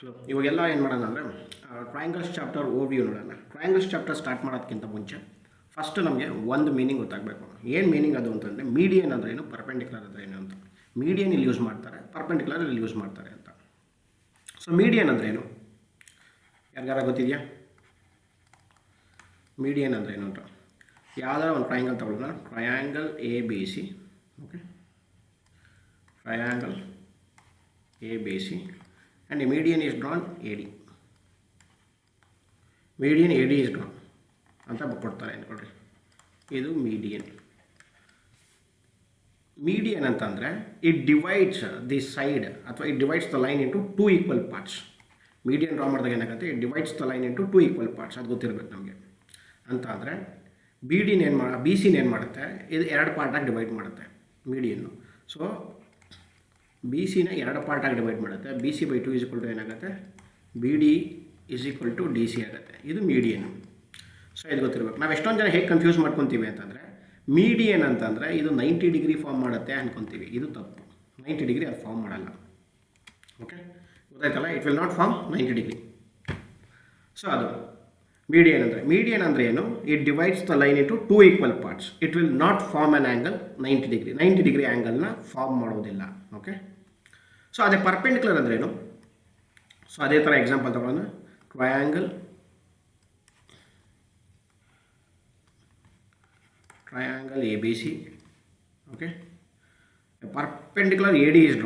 Hello, ಇವಾಗೆಲ್ಲ ಏನು ಮಾಡೋಣ ಅಂದರೆ ಟ್ರಯಾಂಗಲ್ಸ್ ಚಾಪ್ಟರ್ ಓವ್ಯೂ ನೋಡೋಣ. ಟ್ರಯಾಂಗಲ್ಸ್ ಚಾಪ್ಟರ್ ಸ್ಟಾರ್ಟ್ ಮಾಡೋದಕ್ಕಿಂತ ಮುಂಚೆ ಫಸ್ಟ್ ನಮಗೆ ಒಂದು ಮೀನಿಂಗ್ ಗೊತ್ತಾಗಬೇಕು. ಏನು ಮೀನಿಂಗ್ ಅದು ಅಂತಂದರೆ ಮೀಡಿಯನ್ ಅಂದರೆ ಏನು, ಪರ್ಪೆಂಡಿಕ್ಯುಲರ್ ಅಂದರೆ ಏನು ಅಂತ. ಮೀಡಿಯನ್ ಇಲ್ಲಿ ಯೂಸ್ ಮಾಡ್ತಾರೆ, ಪರ್ಪೆಂಡಿಕ್ಯುಲರ್ ಇಲ್ಲಿ ಯೂಸ್ ಮಾಡ್ತಾರೆ ಅಂತ. ಸೊ ಮೀಡಿಯನ್ ಅಂದರೆ ಏನು, ಯಾರಿಗಾರ ಗೊತ್ತಿದೆಯಾ? ಮೀಡಿಯನ್ ಅಂದರೆ ಏನು ಅಂತ. ಯಾವ್ದಾರ ಒಂದು ಟ್ರಯಾಂಗಲ್ ತಗೊಳ್ಳೋಣ. Triangle A B C. Okay, triangle A B C and a median is drawn AD. Median AD is drawn ಅಂತ ಕೊಡ್ತಾರೆ ಅನ್ಕೊಳ್ರಿ. ಇದು ಮೀಡಿಯನ್. ಮೀಡಿಯನ್ ಅಂತಂದರೆ ಇಟ್ ಡಿವೈಡ್ಸ್ ದಿ ಸೈಡ್ ಅಥವಾ it divides the line into two equal parts. Median draw ಮಾಡಿದಾಗ ಏನಾಗುತ್ತೆ, it divides the line into two equal parts. ಅದು ಗೊತ್ತಿರಬೇಕು ನಮಗೆ. ಅಂತ ಅಂದರೆ ಬಿ ಸಿನ ಏನು ಮಾಡುತ್ತೆ, ಇದು ಎರಡು ಪಾರ್ಟಾಗಿ ಡಿವೈಡ್ ಮಾಡುತ್ತೆ ಮೀಡಿಯನ್ನು. ಸೊ ಬಿ ಸಿನ ಎರಡು ಪಾರ್ಟಾಗಿ ಡಿವೈಡ್ ಮಾಡುತ್ತೆ. B C by two is equal to ಏನಾಗುತ್ತೆ, B D is equal to D C ಆಗುತ್ತೆ. ಇದು ಮೀಡಿಯನ್. ಸೊ ಇದು ಗೊತ್ತಿರಬೇಕು. ನಾವು ಎಷ್ಟೊಂದು ಜನ ಹೇಗೆ ಕನ್ಫ್ಯೂಸ್ ಮಾಡ್ಕೊತೀವಿ ಅಂತಂದರೆ, ಮೀಡಿಯನ್ ಅಂತಂದರೆ ಇದು 90 ಡಿಗ್ರಿ ಫಾರ್ಮ್ ಮಾಡುತ್ತೆ ಅಂದ್ಕೊತೀವಿ. ಇದು ತಪ್ಪು. 90 ಡಿಗ್ರಿ ಅದು ಫಾರ್ಮ್ ಮಾಡಲ್ಲ. ಓಕೆ, ಗೊತ್ತಾಯ್ತಲ್ಲ, it will not form 90 degree. So ಅದು ಮೀಡಿಯನ್ ಅಂದರೆ ಏನು, it divides the line into two equal parts. It will not form an angle 90 degree ಆ್ಯಂಗಲ್ನ ಫಾರ್ಮ್ ಮಾಡೋದಿಲ್ಲ. ಓಕೆ, ಸೊ ಅದೇ ಪರ್ಪೆಂಡಿಕ್ಯುಲರ್ ಅಂದರೆ ಏನು. ಸೊ ಅದೇ ಥರ ಎಕ್ಸಾಂಪಲ್ ತಗೊಳ್ಳೋಣ. Triangle A B C. Okay, perpendicular A D is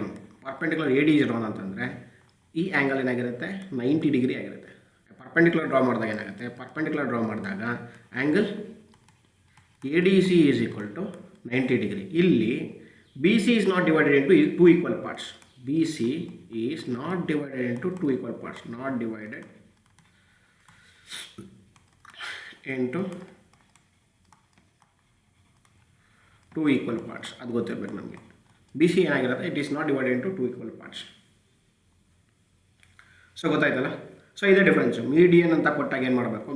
drawn ಅಂತಂದರೆ ಈ ಆ್ಯಂಗಲ್ ಏನಾಗಿರುತ್ತೆ, 90 ಡಿಗ್ರಿ ಆಗಿರುತ್ತೆ. ಪರ್ಪೆಂಡಿಕ್ಯುಲರ್ ಡ್ರಾ ಮಾಡಿದಾಗ ಏನಾಗುತ್ತೆ, ಪರ್ಪೆಂಡಿಕ್ಯುಲರ್ ಡ್ರಾ ಮಾಡಿದಾಗ angle A D C is equal to 90 degree. ಇಲ್ಲಿ B C is not divided into two equal parts. BC is not divided into two equal parts. Not divided into two equal parts. ಅದು ಗೊತ್ತಿರಬೇಕು ನಮಗೆ. BC ಏನಾಗಿರುತ್ತೆ, it is not divided into two equal parts. So ಗೊತ್ತಾಯ್ತಲ್ಲ. So ಇದೇ difference. Median ಅಂತ ಕೊಟ್ಟಾಗ ಏನು ಮಾಡಬೇಕು,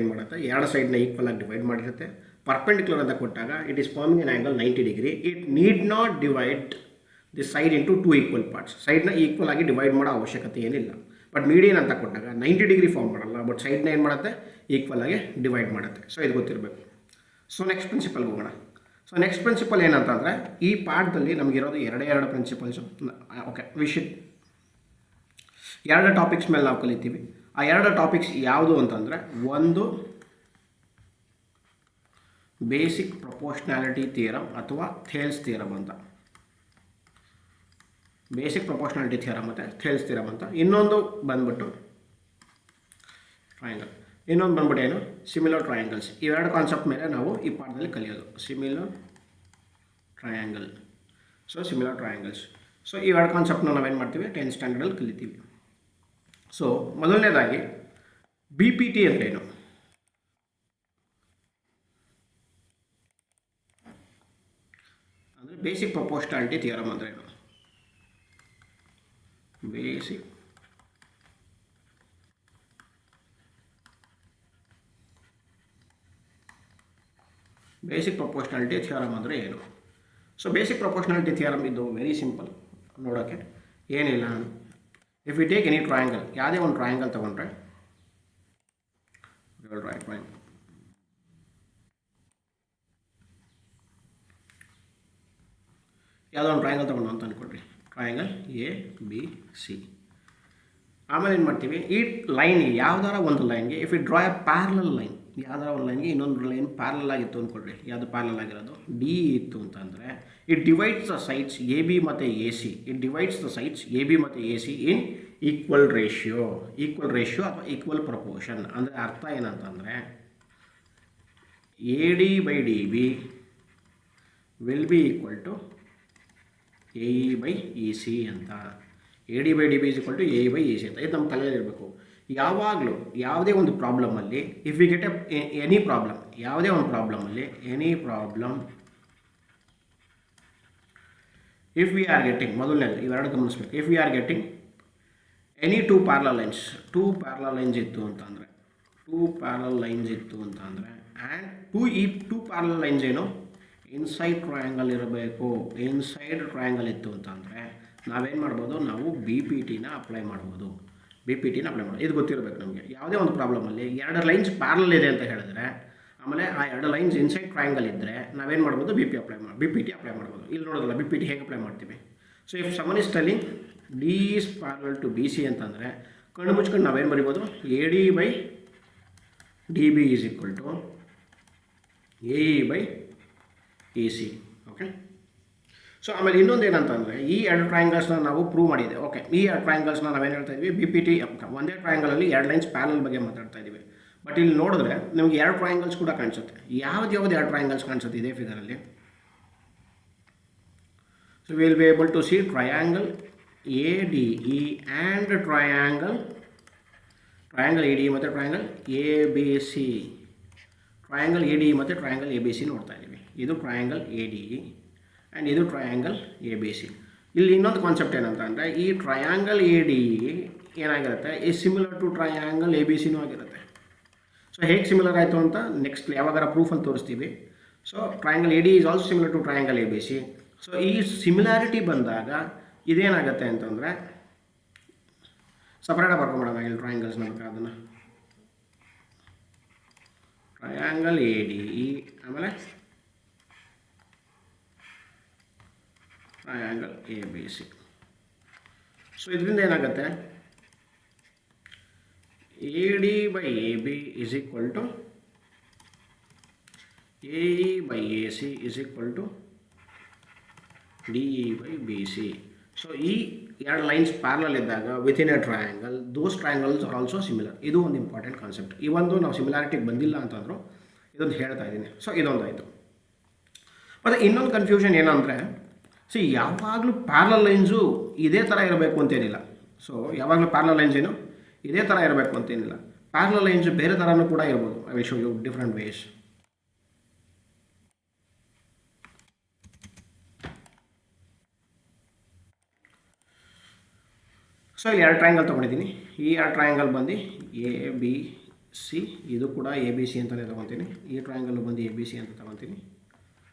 ಏನು ಮಾಡುತ್ತೆ, ಎರಡು ಸೈಡ್ನ ಈಕ್ವಲ್ ಆಗಿ ಡಿವೈಡ್ ಮಾಡಿರುತ್ತೆ. ಪರ್ಪೆಂಡಿಕ್ಯುಲರ್ ಅಂತ ಕೊಟ್ಟಾಗ it is forming an angle 90 degree. It need not divide the side into two equal parts. ಸೈಡ್ನ ಈಕ್ವಲ್ ಆಗಿ ಡಿವೈಡ್ ಮಾಡೋ ಅವಶ್ಯಕತೆ ಏನಿಲ್ಲ. ಬಟ್ ಮೀಡಿಯನ್ ಅಂತ ಕೊಟ್ಟಾಗ 90 ಡಿಗ್ರಿ ಫಾರ್ಮ್ ಮಾಡಲ್ಲ, ಬಟ್ ಸೈಡ್ನ ಏನು ಮಾಡುತ್ತೆ, ಈಕ್ವಲ್ ಆಗಿ ಡಿವೈಡ್ ಮಾಡುತ್ತೆ. ಸೊ ಇದು ಗೊತ್ತಿರಬೇಕು. ಸೊ ನೆಕ್ಸ್ಟ್ ಪ್ರಿನ್ಸಿಪಲ್ಗೆ ಹೋಗೋಣ. ಸೊ ನೆಕ್ಸ್ಟ್ ಪ್ರಿನ್ಸಿಪಲ್ ಏನಂತಂದರೆ, ಈ ಪಾಠದಲ್ಲಿ ನಮಗಿರೋದು ಎರಡು ಪ್ರಿನ್ಸಿಪಲ್ಸು. ಓಕೆ, ಎರಡು ಟಾಪಿಕ್ಸ್ ಮೇಲೆ ನಾವು ಕಲಿತೀವಿ. ಆ ಎರಡು ಟಾಪಿಕ್ಸ್ ಯಾವುದು ಅಂತಂದರೆ, ಒಂದು ಬೇಸಿಕ್ ಪ್ರಪೋರ್ಷನಾಲಿಟಿ ಥಿಯರಮ್ ಅಥವಾ ಥೇಲ್ಸ್ ಥಿಯರಮ್ ಅಂತ. ಬೇಸಿಕ್ ಪ್ರಪೋರ್ಷನಾಲಿಟಿ ಥಿಯರಮ್ ಮತ್ತು ಥೇಲ್ಸ್ ಥಿಯರಮ್ ಅಂತ. ಇನ್ನೊಂದು ಬಂದ್ಬಿಟ್ಟು ಟ್ರಯಾಂಗಲ್. ಇನ್ನೊಂದು ಬಂದ್ಬಿಟ್ಟು ಏನು, ಸಿಮಿಲರ್ ಟ್ರಯಾಂಗಲ್ಸ್. ಇವೆರಡು ಕಾನ್ಸೆಪ್ಟ್ ಮೇಲೆ ನಾವು ಈ ಪಾಠದಲ್ಲಿ ಕಲಿಯೋದು. Similar triangle. So similar triangles. So ಇವೆರಡು ಕಾನ್ಸೆಪ್ಟ್ನ ನಾವೇನು ಮಾಡ್ತೀವಿ, 10th ಸ್ಟ್ಯಾಂಡರ್ಡಲ್ಲಿ ಕಲಿತೀವಿ. ಸೊ ಮೊದಲನೇದಾಗಿ ಬಿ ಪಿ ಟಿ ಅಂದ್ರೇನು, ಅಂದರೆ ಬೇಸಿಕ್ ಪ್ರಪೋರ್ಷನಾಲಿಟಿ ಥಿಯರಮ್ ಅಂದ್ರೇನು. ಬೇಸಿಕ್ ಪ್ರಪೋರ್ಷನಾಲಿಟಿ ಥಿಯರಮ್ ಅಂದರೆ ಏನು. ಸೊ ಬೇಸಿಕ್ ಪ್ರಪೋರ್ಷನಾಲಿಟಿ ಥಿಯರಮ್ ಇದು ವೆರಿ ಸಿಂಪಲ್ ನೋಡೋಕ್ಕೆ. ಏನಿಲ್ಲ, if you take any triangle, ಯಾವುದೇ ಒಂದು ಟ್ರಯಾಂಗಲ್ ತೊಗೊಂಡ್ರೆ, ಯಾವುದೋ ಒಂದು ಟ್ರಯಾಂಗಲ್ ತೊಗೊಂಡು ಅಂತ ಅಂದ್ಕೊಡ್ರಿ, ಟ್ರಯಾಂಗಲ್ ಎ ಬಿ ಸಿ. ಆಮೇಲೆ ಏನು ಮಾಡ್ತೀವಿ, ಈ ಲೈನ್ ಯಾವ್ದಾರ ಒಂದು ಲೈನ್ಗೆ if it draw a parallel line, ಯಾವ್ದಾರ ಒಂದು ಲೈನ್ಗೆ ಇನ್ನೊಂದು ಲೈನ್ ಪ್ಯಾರಲಲ್ ಆಗಿತ್ತು ಅಂದ್ಕೊಡ್ರಿ. ಯಾವುದು ಪ್ಯಾರಲಲ್ ಆಗಿರೋದು, ಡಿ ಇತ್ತು ಅಂತಂದರೆ it divides the sides A B ಮತ್ತು A C. In equal ratio ಅಥವಾ ಈಕ್ವಲ್ ಪ್ರಪೋರ್ಷನ್. ಅಂದರೆ ಅರ್ಥ ಏನಂತಂದರೆ, A D by D B will be equal to A E by E C ಅಂತ. A D by D B is equal to A E by E C ಅಂತ. ಇದು ನಮ್ಮ ತಲೆಯಲ್ಲಿ ಇರಬೇಕು. ಯಾವಾಗಲೂ ಯಾವುದೇ ಒಂದು ಪ್ರಾಬ್ಲಮಲ್ಲಿ if we get any problem, ಯಾವುದೇ ಒಂದು ಪ್ರಾಬ್ಲಮಲ್ಲಿ ಇಫ್ ವಿ ಆರ್ ಗೆಟಿಂಗ್, ಮೊದಲನೇದು ಇವೆರಡು ಗಮನಿಸ್ಬೇಕು. If we are getting any two parallel lines ಇತ್ತು ಅಂತಂದರೆ ಆ್ಯಂಡ್ ಈ ಟೂ ಪ್ಯಾರಲಲ್ ಲೈನ್ಸ್ ಏನು, ಇನ್ಸೈಡ್ ಟ್ರಯಾಂಗಲ್ ಇರಬೇಕು. ಇನ್ಸೈಡ್ ಟ್ರಯಾಂಗಲ್ ಇತ್ತು ಅಂತಂದರೆ ನಾವೇನು ಮಾಡ್ಬೋದು, ನಾವು ಬಿ ಪಿ ಟಿನ ಅಪ್ಲೈ ಮಾಡ್ಬೋದು. ಇದು ಗೊತ್ತಿರಬೇಕು ನಮಗೆ. ಯಾವುದೇ ಒಂದು ಪ್ರಾಬ್ಲಮಲ್ಲಿ 2 ಲೈನ್ಸ್ ಪ್ಯಾರಲಲ್ ಇದೆ ಅಂತ ಹೇಳಿದ್ರೆ, ಆಮೇಲೆ ಆ 2 ಲೈನ್ಸ್ ಇನ್ಸೈಡ್ ಟ್ರಯಾಂಗಲ್ ಇದ್ದರೆ ನಾವೇನು ಮಾಡ್ಬೋದು, ಬಿ ಪಿ ಟಿ ಅಪ್ಲೈ ಮಾಡ್ಬೋದು. ಇಲ್ಲಿ ನೋಡೋದಲ್ಲ ಬಿ ಪಿ ಟಿ ಹೇಗೆ ಅಪ್ಲೈ ಮಾಡ್ತೀವಿ. So if someone is telling D is parallel to B C ಅಂತಂದರೆ ಕಣ್ಣು ಮುಚ್ಕೊಂಡು ನಾವೇನು ಬರಿಬೋದು, A D by D B is equal to A E by A C. Okay. So ಆಮೇಲೆ ಇನ್ನೊಂದು ಏನಂತಂದರೆ, ಈ 2 ಟ್ರಯಾಂಗಲ್ಸ್ನ ನಾವು ಪ್ರೂವ್ ಮಾಡಿದೆ. ಓಕೆ, ಈ 2 ಟ್ರಯಾಂಗಲ್ಸ್ನ ನಾವೇನು ಹೇಳ್ತಾ ಇದ್ವಿ, ಬಿ ಪಿ ಟಿ ಒಂದೇ ಟ್ರಯಾಂಗಲಲ್ಲಿ 2 ಲೈನ್ಸ್ ಪ್ಯಾರಲಲ್ ಬಗ್ಗೆ ಮಾತಾಡ್ತಾ ಇದ್ದೀವಿ. ಬಟ್ ಇಲ್ಲಿ ನೋಡಿದ್ರೆ ನಿಮಗೆ 2 ಟ್ರಯಾಂಗಲ್ಸ್ ಕೂಡ ಕಾಣಿಸುತ್ತೆ. ಯಾವ್ದು 2 ಟ್ರಯಾಂಗಲ್ಸ್ ಕಾಣಿಸುತ್ತೆ ಇದೇ ಫಿಗರಲ್ಲಿ. So will be able to see triangle A D E and triangle A D ಮತ್ತು triangle A B C. Triangle A D E ಮತ್ತು ಟ್ರಯಾಂಗಲ್ ಎ ಬಿ ಸಿ ನೋಡ್ತಾ ಇದ್ದೀವಿ. ಇದು triangle A D E and ಇದು triangle A B C. ಇಲ್ಲಿ ಇನ್ನೊಂದು concept ಏನಂತ ಅಂದರೆ, ಈ ಟ್ರಯಾಂಗಲ್ ಎ ಡಿ ಏನಾಗಿರುತ್ತೆ, ಈ similar to triangle A B ಸಿನೂ ಆಗಿರುತ್ತೆ. ಸೊ ಹೇಗೆ ಸಿಮಿಲರ್ ಆಯಿತು ಅಂತ ನೆಕ್ಸ್ಟ್ ಯಾವಾಗಾರ ಪ್ರೂಫಲ್ಲಿ ತೋರಿಸ್ತೀವಿ. So triangle A D is also similar to triangle A B C. So ಈ ಸಿಮಿಲಾರಿಟಿ ಬಂದಾಗ ಇದೇನಾಗುತ್ತೆ ಅಂತಂದರೆ, ಸಪ್ರೇಟಾಗಿ ಬರ್ಕೊಂಬಿಡೋಣ ಇಲ್ಲಿ ಟ್ರಯಾಂಗಲ್ಸ್ ನಮಗೆ. ಅದನ್ನು ಟ್ರಯಾಂಗಲ್ ಎ ಡಿ ಇ ಆಮೇಲೆ triangle A B C. So ಇದರಿಂದ ಏನಾಗುತ್ತೆ, A D by A B is equal to A E by A C is equal to D E by B C. So ಈ 2 lines parallel ಇದ್ದಾಗ within a triangle those triangles are also similar. ಇದು ಒಂದು important concept. ಈ ಒಂದು ನಾವು ಸಿಮಿಲಾರಿಟಿಗೆ ಬಂದಿಲ್ಲ ಅಂತಂದರೂ ಇದೊಂದು ಹೇಳ್ತಾ ಇದ್ದೀನಿ. ಸೊ ಇದೊಂದಾಯಿತು. ಮತ್ತು ಇನ್ನೊಂದು ಕನ್ಫ್ಯೂಷನ್ ಏನಂದರೆ, ಯಾವಾಗಲೂ ಪ್ಯಾರಲಲ್ ಲೈನ್ಸು ಇದೇ ಥರ ಇರಬೇಕು ಅಂತೇನಿಲ್ಲ. ಸೊ ಯಾವಾಗಲೂ ಪ್ಯಾರಲಲ್ ಲೈನ್ಸ್ ಏನು ಇದೇ ಥರ ಇರಬೇಕು ಅಂತೇನಿಲ್ಲ. ಪ್ಯಾರಲಲ್ ಲೈನ್ಸು ಬೇರೆ ಥರನೂ ಕೂಡ ಇರ್ಬೋದು. I will show you different ways. So ಇಲ್ಲಿ 2 ಟ್ರಯಾಂಗಲ್ ತೊಗೊಂಡಿದ್ದೀನಿ. ಈ 2 ಟ್ರಯಾಂಗಲ್ ಬಂದು ಎ ಬಿ ಸಿ, ಇದು ಕೂಡ ಎ ಬಿ ಸಿ ಅಂತಲೇ ತೊಗೊತೀನಿ. ಈ ಟ್ರಯಾಂಗಲ್ ಬಂದು ಎ ಬಿ ಸಿ ಅಂತ ತೊಗೊತೀನಿ.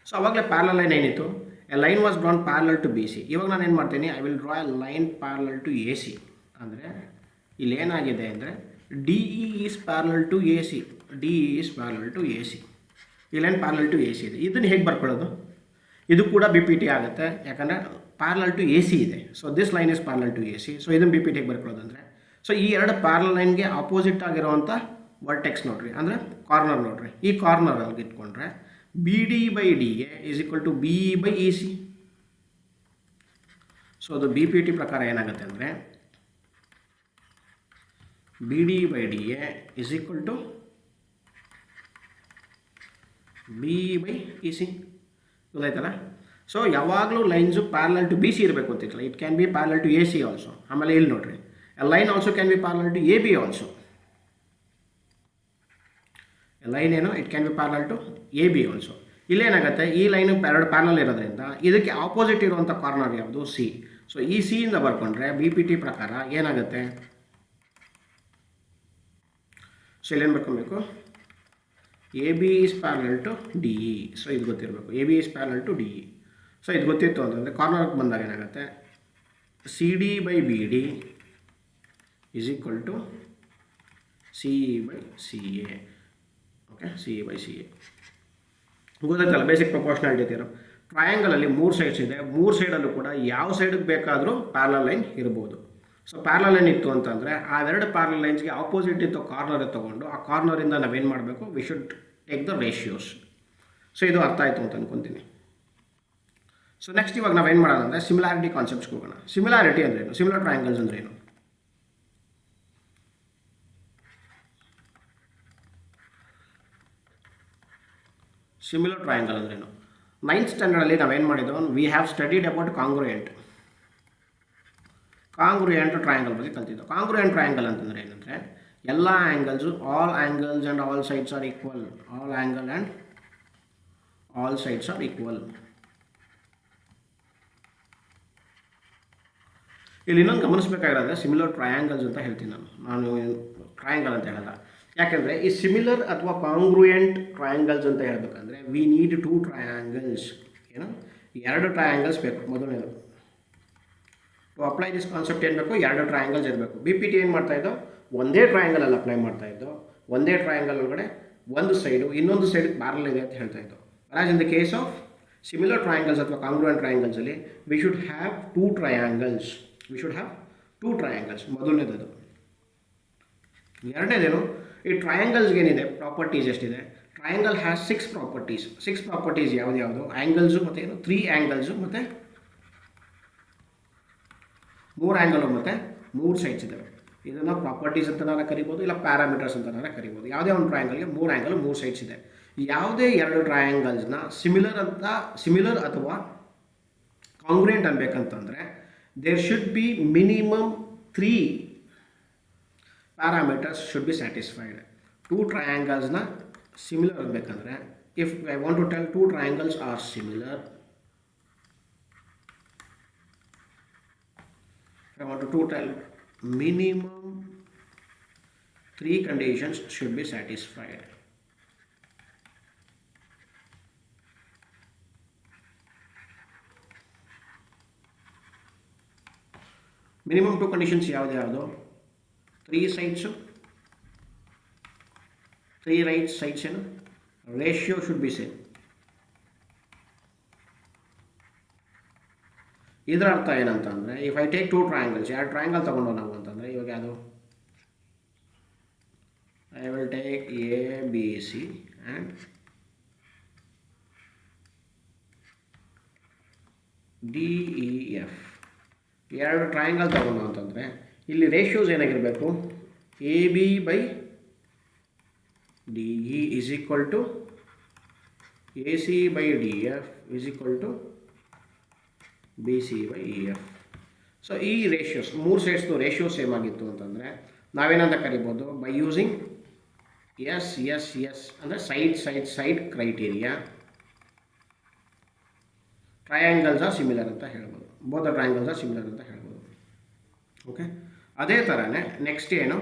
ಸೊ ಅವಾಗಲೇ ಪ್ಯಾರಲಲ್ ಲೈನ್ ಏನಿತ್ತು, a line was drawn parallel to B C. ಇವಾಗ ನಾನು ಏನು ಮಾಡ್ತೀನಿ, I will draw a line parallel to A C. ಅಂದರೆ ಇಲ್ಲಿ ಏನಾಗಿದೆ ಅಂದರೆ, D E is parallel to A C. D E is parallel to A C. ಈ line parallel to A C ಇದೆ. ಇದನ್ನು ಹೇಗೆ ಬರ್ಕೊಳ್ಳೋದು, ಇದು ಕೂಡ ಬಿ ಪಿ ಟಿ ಆಗುತ್ತೆ, ಯಾಕಂದರೆ ಪ್ಯಾರಲಲ್ ಟು ಎ ಸಿ ಇದೆ. So this line is parallel to A C. So ಇದನ್ನು ಬಿ ಪಿ ಟಿಗೆ ಬರ್ಕೊಳ್ಳೋದು ಅಂದರೆ, ಸೊ ಈ 2 ಪ್ಯಾರಲಲ್ ಲೈನ್ಗೆ ಆಪೋಸಿಟ್ ಆಗಿರುವಂಥ ವರ್ಟೆಕ್ಸ್ ನೋಡಿರಿ, ಅಂದರೆ ಕಾರ್ನರ್ ನೋಡಿರಿ. ಈ ಕಾರ್ನರಲ್ಲಿ ಇಟ್ಕೊಂಡ್ರೆ B D by D A is equal to B E by E C. So ಅದು ಬಿ ಪಿ ಟಿ ಪ್ರಕಾರ ಏನಾಗುತ್ತೆ ಅಂದರೆ, B D by D A is equal to B E by E C. ಗೊತ್ತಾಯ್ತಲ್ಲ. So ಯಾವಾಗಲೂ lines parallel to B C ಇರಬೇಕು ಅಂತಿಲ್ಲ. It can be parallel to A C also. ಆಮೇಲೆ ಇಲ್ಲಿ ನೋಡಿರಿ, a line also can be parallel to A B also. Line ಏನು, it can be parallel to A B also. ಇಲ್ಲೇನಾಗುತ್ತೆ, ಈ line 2 parallel ಇರೋದ್ರಿಂದ ಇದಕ್ಕೆ ಆಪೋಸಿಟ್ ಇರುವಂಥ ಕಾರ್ನರ್ ಯಾವುದು, ಸಿ. ಸೊ ಈ ಸಿಯಿಂದ ಬರ್ಕೊಂಡ್ರೆ ಬಿ ಪಿ ಟಿ ಪ್ರಕಾರ ಏನಾಗುತ್ತೆ, ಸೊ ಇಲ್ಲೇನು ಬರ್ಕೊಬೇಕು, A B is parallel to D E. So ಇದು ಗೊತ್ತಿರಬೇಕು, A B is parallel to D E. So ಇದು ಗೊತ್ತಿತ್ತು ಅಂತಂದರೆ ಕಾರ್ನರ್ಗೆ ಬಂದಾಗ ಏನಾಗುತ್ತೆ, C D by B D is equal to C E by C A. Okay, C E by C A ಗೊತ್ತಾಯ್ತಲ್ಲ. Basic proportionality ಇರೋ ಟ್ರಯಾಂಗಲಲ್ಲಿ 3 ಸೈಡ್ಸ್ ಇದೆ. 3 ಸೈಡಲ್ಲೂ ಕೂಡ ಯಾವ ಸೈಡಿಗೆ ಬೇಕಾದರೂ ಪ್ಯಾರಲಲ್ ಲೈನ್ ಇರ್ಬೋದು. ಸೊ ಪ್ಯಾರಲಲ್ ಲೈನ್ ಇತ್ತು ಅಂತಂದರೆ ಆ 2 ಪ್ಯಾರಲಲ್ ಲೈನ್ಸ್ಗೆ ಆಪೋಸಿಟ್ ಇತ್ತು ಕಾರ್ನರ್ ತೊಗೊಂಡು ಆ ಕಾರ್ನರಿಂದ ನಾವೇನು ಮಾಡಬೇಕು, we should take the ratios. So ಇದು ಅರ್ಥ ಆಯಿತು ಅಂತ ಅಂದ್ಕೊತೀನಿ. ಸೊ ನೆಕ್ಸ್ಟ್ ಇವಾಗ ನಾವೇನು ಮಾಡೋಣ ಅಂದರೆ ಸಿಮಿಲಾರಿಟಿ ಕಾನ್ಸೆಪ್ಟ್ಸ್ಗೆ ಹೋಗೋಣ. ಸಿಮಿಲಾರಿಟಿ ಅಂದ್ರೇನು, ಸಿಮಿಲರ್ ಟ್ರಯಾಂಗಲ್ಸ್ ಅಂದ್ರೇನು? ಸಿಮಿಲರ್ ಟ್ರಯಾಂಗಲ್ ಅಂದ್ರೇನು? 9th ಸ್ಟ್ಯಾಂಡರ್ಡಲ್ಲಿ ನಾವೇನು ಮಾಡಿದ್ದೋ, we have studied about congruent triangle ಬಗ್ಗೆ ಕಲ್ತಿದ್ದೋ. ಕಾಂಗ್ರುಯೆಂಟ್ ಟ್ರಯಾಂಗಲ್ ಅಂತಂದರೆ ಏನಂದರೆ, ಎಲ್ಲ angles, all angles and all sides are equal. All angle and all sides are equal. ಇಲ್ಲಿ ಇನ್ನೊಂದು ಗಮನಿಸಬೇಕಾಗಿರೋದ್ರೆ ಸಿಮಿಲರ್ ಟ್ರಯಾಂಗಲ್ಸ್ ಅಂತ ಹೇಳ್ತೀನಿ ನಾನು ಟ್ರಯಾಂಗಲ್ ಅಂತ ಹೇಳಲ್ಲ. ಯಾಕೆಂದರೆ ಈ ಸಿಮಿಲರ್ ಅಥವಾ ಕಾಂಗ್ರುಯೆಂಟ್ ಟ್ರಯಾಂಗಲ್ಸ್ ಅಂತ ಹೇಳಬೇಕಂದ್ರೆ ವಿ ನೀಡ್ 2 ಟ್ರಯಾಂಗಲ್ಸ್. ಏನು, 2 ಟ್ರಯಾಂಗಲ್ಸ್ ಬೇಕು. ಮೊದಲನೇದು ಟು ಅಪ್ಲೈ ದಿಸ್ ಕಾನ್ಸೆಪ್ಟ್ ಏನು ಬೇಕು, ಎರಡು ಟ್ರಯಾಂಗಲ್ಸ್ ಇರಬೇಕು. ಬಿ ಪಿ ಟಿ ಏನು ಮಾಡ್ತಾಯಿದ್ದೋ ಒಂದೇ ಟ್ರಯಾಂಗಲಲ್ಲಿ ಅಪ್ಲೈ ಮಾಡ್ತಾಯಿದ್ದೋ, ಒಂದೇ ಟ್ರಯಾಂಗಲ್ ಒಳಗಡೆ ಒಂದು ಸೈಡು ಇನ್ನೊಂದು ಸೈಡ್ ಪ್ಯಾರಲ್ ಇದೆ ಅಂತ ಹೇಳ್ತಾ ಇದ್ದೋ. whereas in the case of similar triangles ಅಥವಾ ಕಾಂಗ್ರುಯೆಂಟ್ ಟ್ರಯಾಂಗಲ್ಸಲ್ಲಿ we should have two triangles. ಮೊದಲನೇದು. ಎರಡನೇದೇನು, ಈ ಟ್ರಯಾಂಗಲ್ಸ್ಗೆ ಏನಿದೆ ಪ್ರಾಪರ್ಟೀಸ್ ಎಷ್ಟಿದೆ, ಟ್ರಯಾಂಗಲ್ ಹ್ಯಾಸ್ 6 ಪ್ರಾಪರ್ಟೀಸ್ ಯಾವ್ದು ಆ್ಯಂಗಲ್ಸು ಮತ್ತು ಏನು 3 ಆ್ಯಂಗಲ್ಸು ಮತ್ತು 3 ಆ್ಯಂಗಲು ಮತ್ತು 3 ಸೈಡ್ಸ್ ಇದ್ದಾವೆ. ಇದನ್ನು ಪ್ರಾಪರ್ಟೀಸ್ ಅಂತನಾರ ಕರಿಬೋದು, ಇಲ್ಲ ಪ್ಯಾರಾಮೀಟರ್ಸ್ ಅಂತನಾರ ಕರಿಬೋದು. ಯಾವುದೇ ಒಂದು ಟ್ರಯಾಂಗಲ್ಗೆ 3 ಆ್ಯಂಗಲ್ 3 ಸೈಡ್ಸ್ ಇದೆ. ಯಾವುದೇ ಎರಡು ಟ್ರಯಾಂಗಲ್ಸ್ನ ಸಿಮಿಲರ್ ಅಥವಾ ಕಾಂಗ್ರುಯೆಂಟ್ ಅನ್ಬೇಕಂತಂದರೆ there should be minimum 3 parameters should be satisfied. 2 ಟ್ರಯಾಂಗಲ್ಸ್ನ ಸಿಮಿಲರ್ ಅನ್ಬೇಕಂದ್ರೆ, if I want to tell 2 triangles are similar, I want to tell minimum 3 conditions should be satisfied. Minimum 2 conditions ಯಾವುದು 3 sides, 3 right sides, ಏನು ratio should be same. ಇದರ ಅರ್ಥ ಏನಂತಂದರೆ, if I take 2 triangles, ಎರಡು triangle ತೊಗೊಂಡು ನಾವು ಅಂತಂದರೆ, ಇವಾಗ ಅದು I will take A B C and D E F. ಎರಡು ಟ್ರಯಾಂಗಲ್ ತೊಗೊಂಡು ಅಂತಂದರೆ ಇಲ್ಲಿ ರೇಷಿಯೋಸ್ ಏನಾಗಿರಬೇಕು, A B by D E is equal to A C by D F is equal to B C by E F. So ಈ ratios 3 ಸೈಡ್ಸ್ದು ratio same ಆಗಿತ್ತು ಅಂತಂದರೆ ನಾವೇನಂತ ಕರಿಬೋದು, ಬೈ ಯೂಸಿಂಗ್ ಎಸ್ ಅಂದರೆ side criteria, triangles are similar ಅಂತ ಹೇಳ್ಬೋದು. Both the triangles are similar ಅಂತ ಹೇಳ್ಬೋದು. ಓಕೆ, ಅದೇ ಥರನೇ ನೆಕ್ಸ್ಟ್ ಏನು,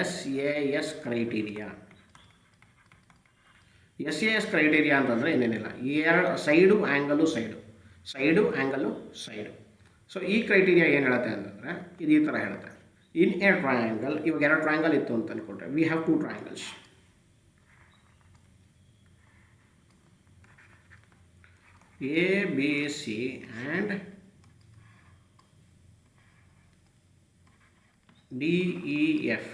ಎಸ್ ಕ್ರೈಟೀರಿಯಾ. ಎಸ್ ಕ್ರೈಟೀರಿಯಾ ಅಂತಂದರೆ ಏನೇನಿಲ್ಲ, ಎರಡು ಸೈಡು ಆ್ಯಂಗಲು ಸೈಡು. ಸೊ ಈ ಕ್ರೈಟೀರಿಯಾ ಏನು ಹೇಳುತ್ತೆ ಅಂತಂದರೆ ಇದು ಈ ಥರ ಹೇಳುತ್ತೆ. ಇನ್ ಎ ಟ್ರಯಾಂಗಲ್, ಇವಾಗ 2 ಟ್ರಯಾಂಗಲ್ ಇತ್ತು ಅಂತ ಅಂದ್ಕೊಂಡ್ರೆ, we have 2 triangles. A B C and D E F.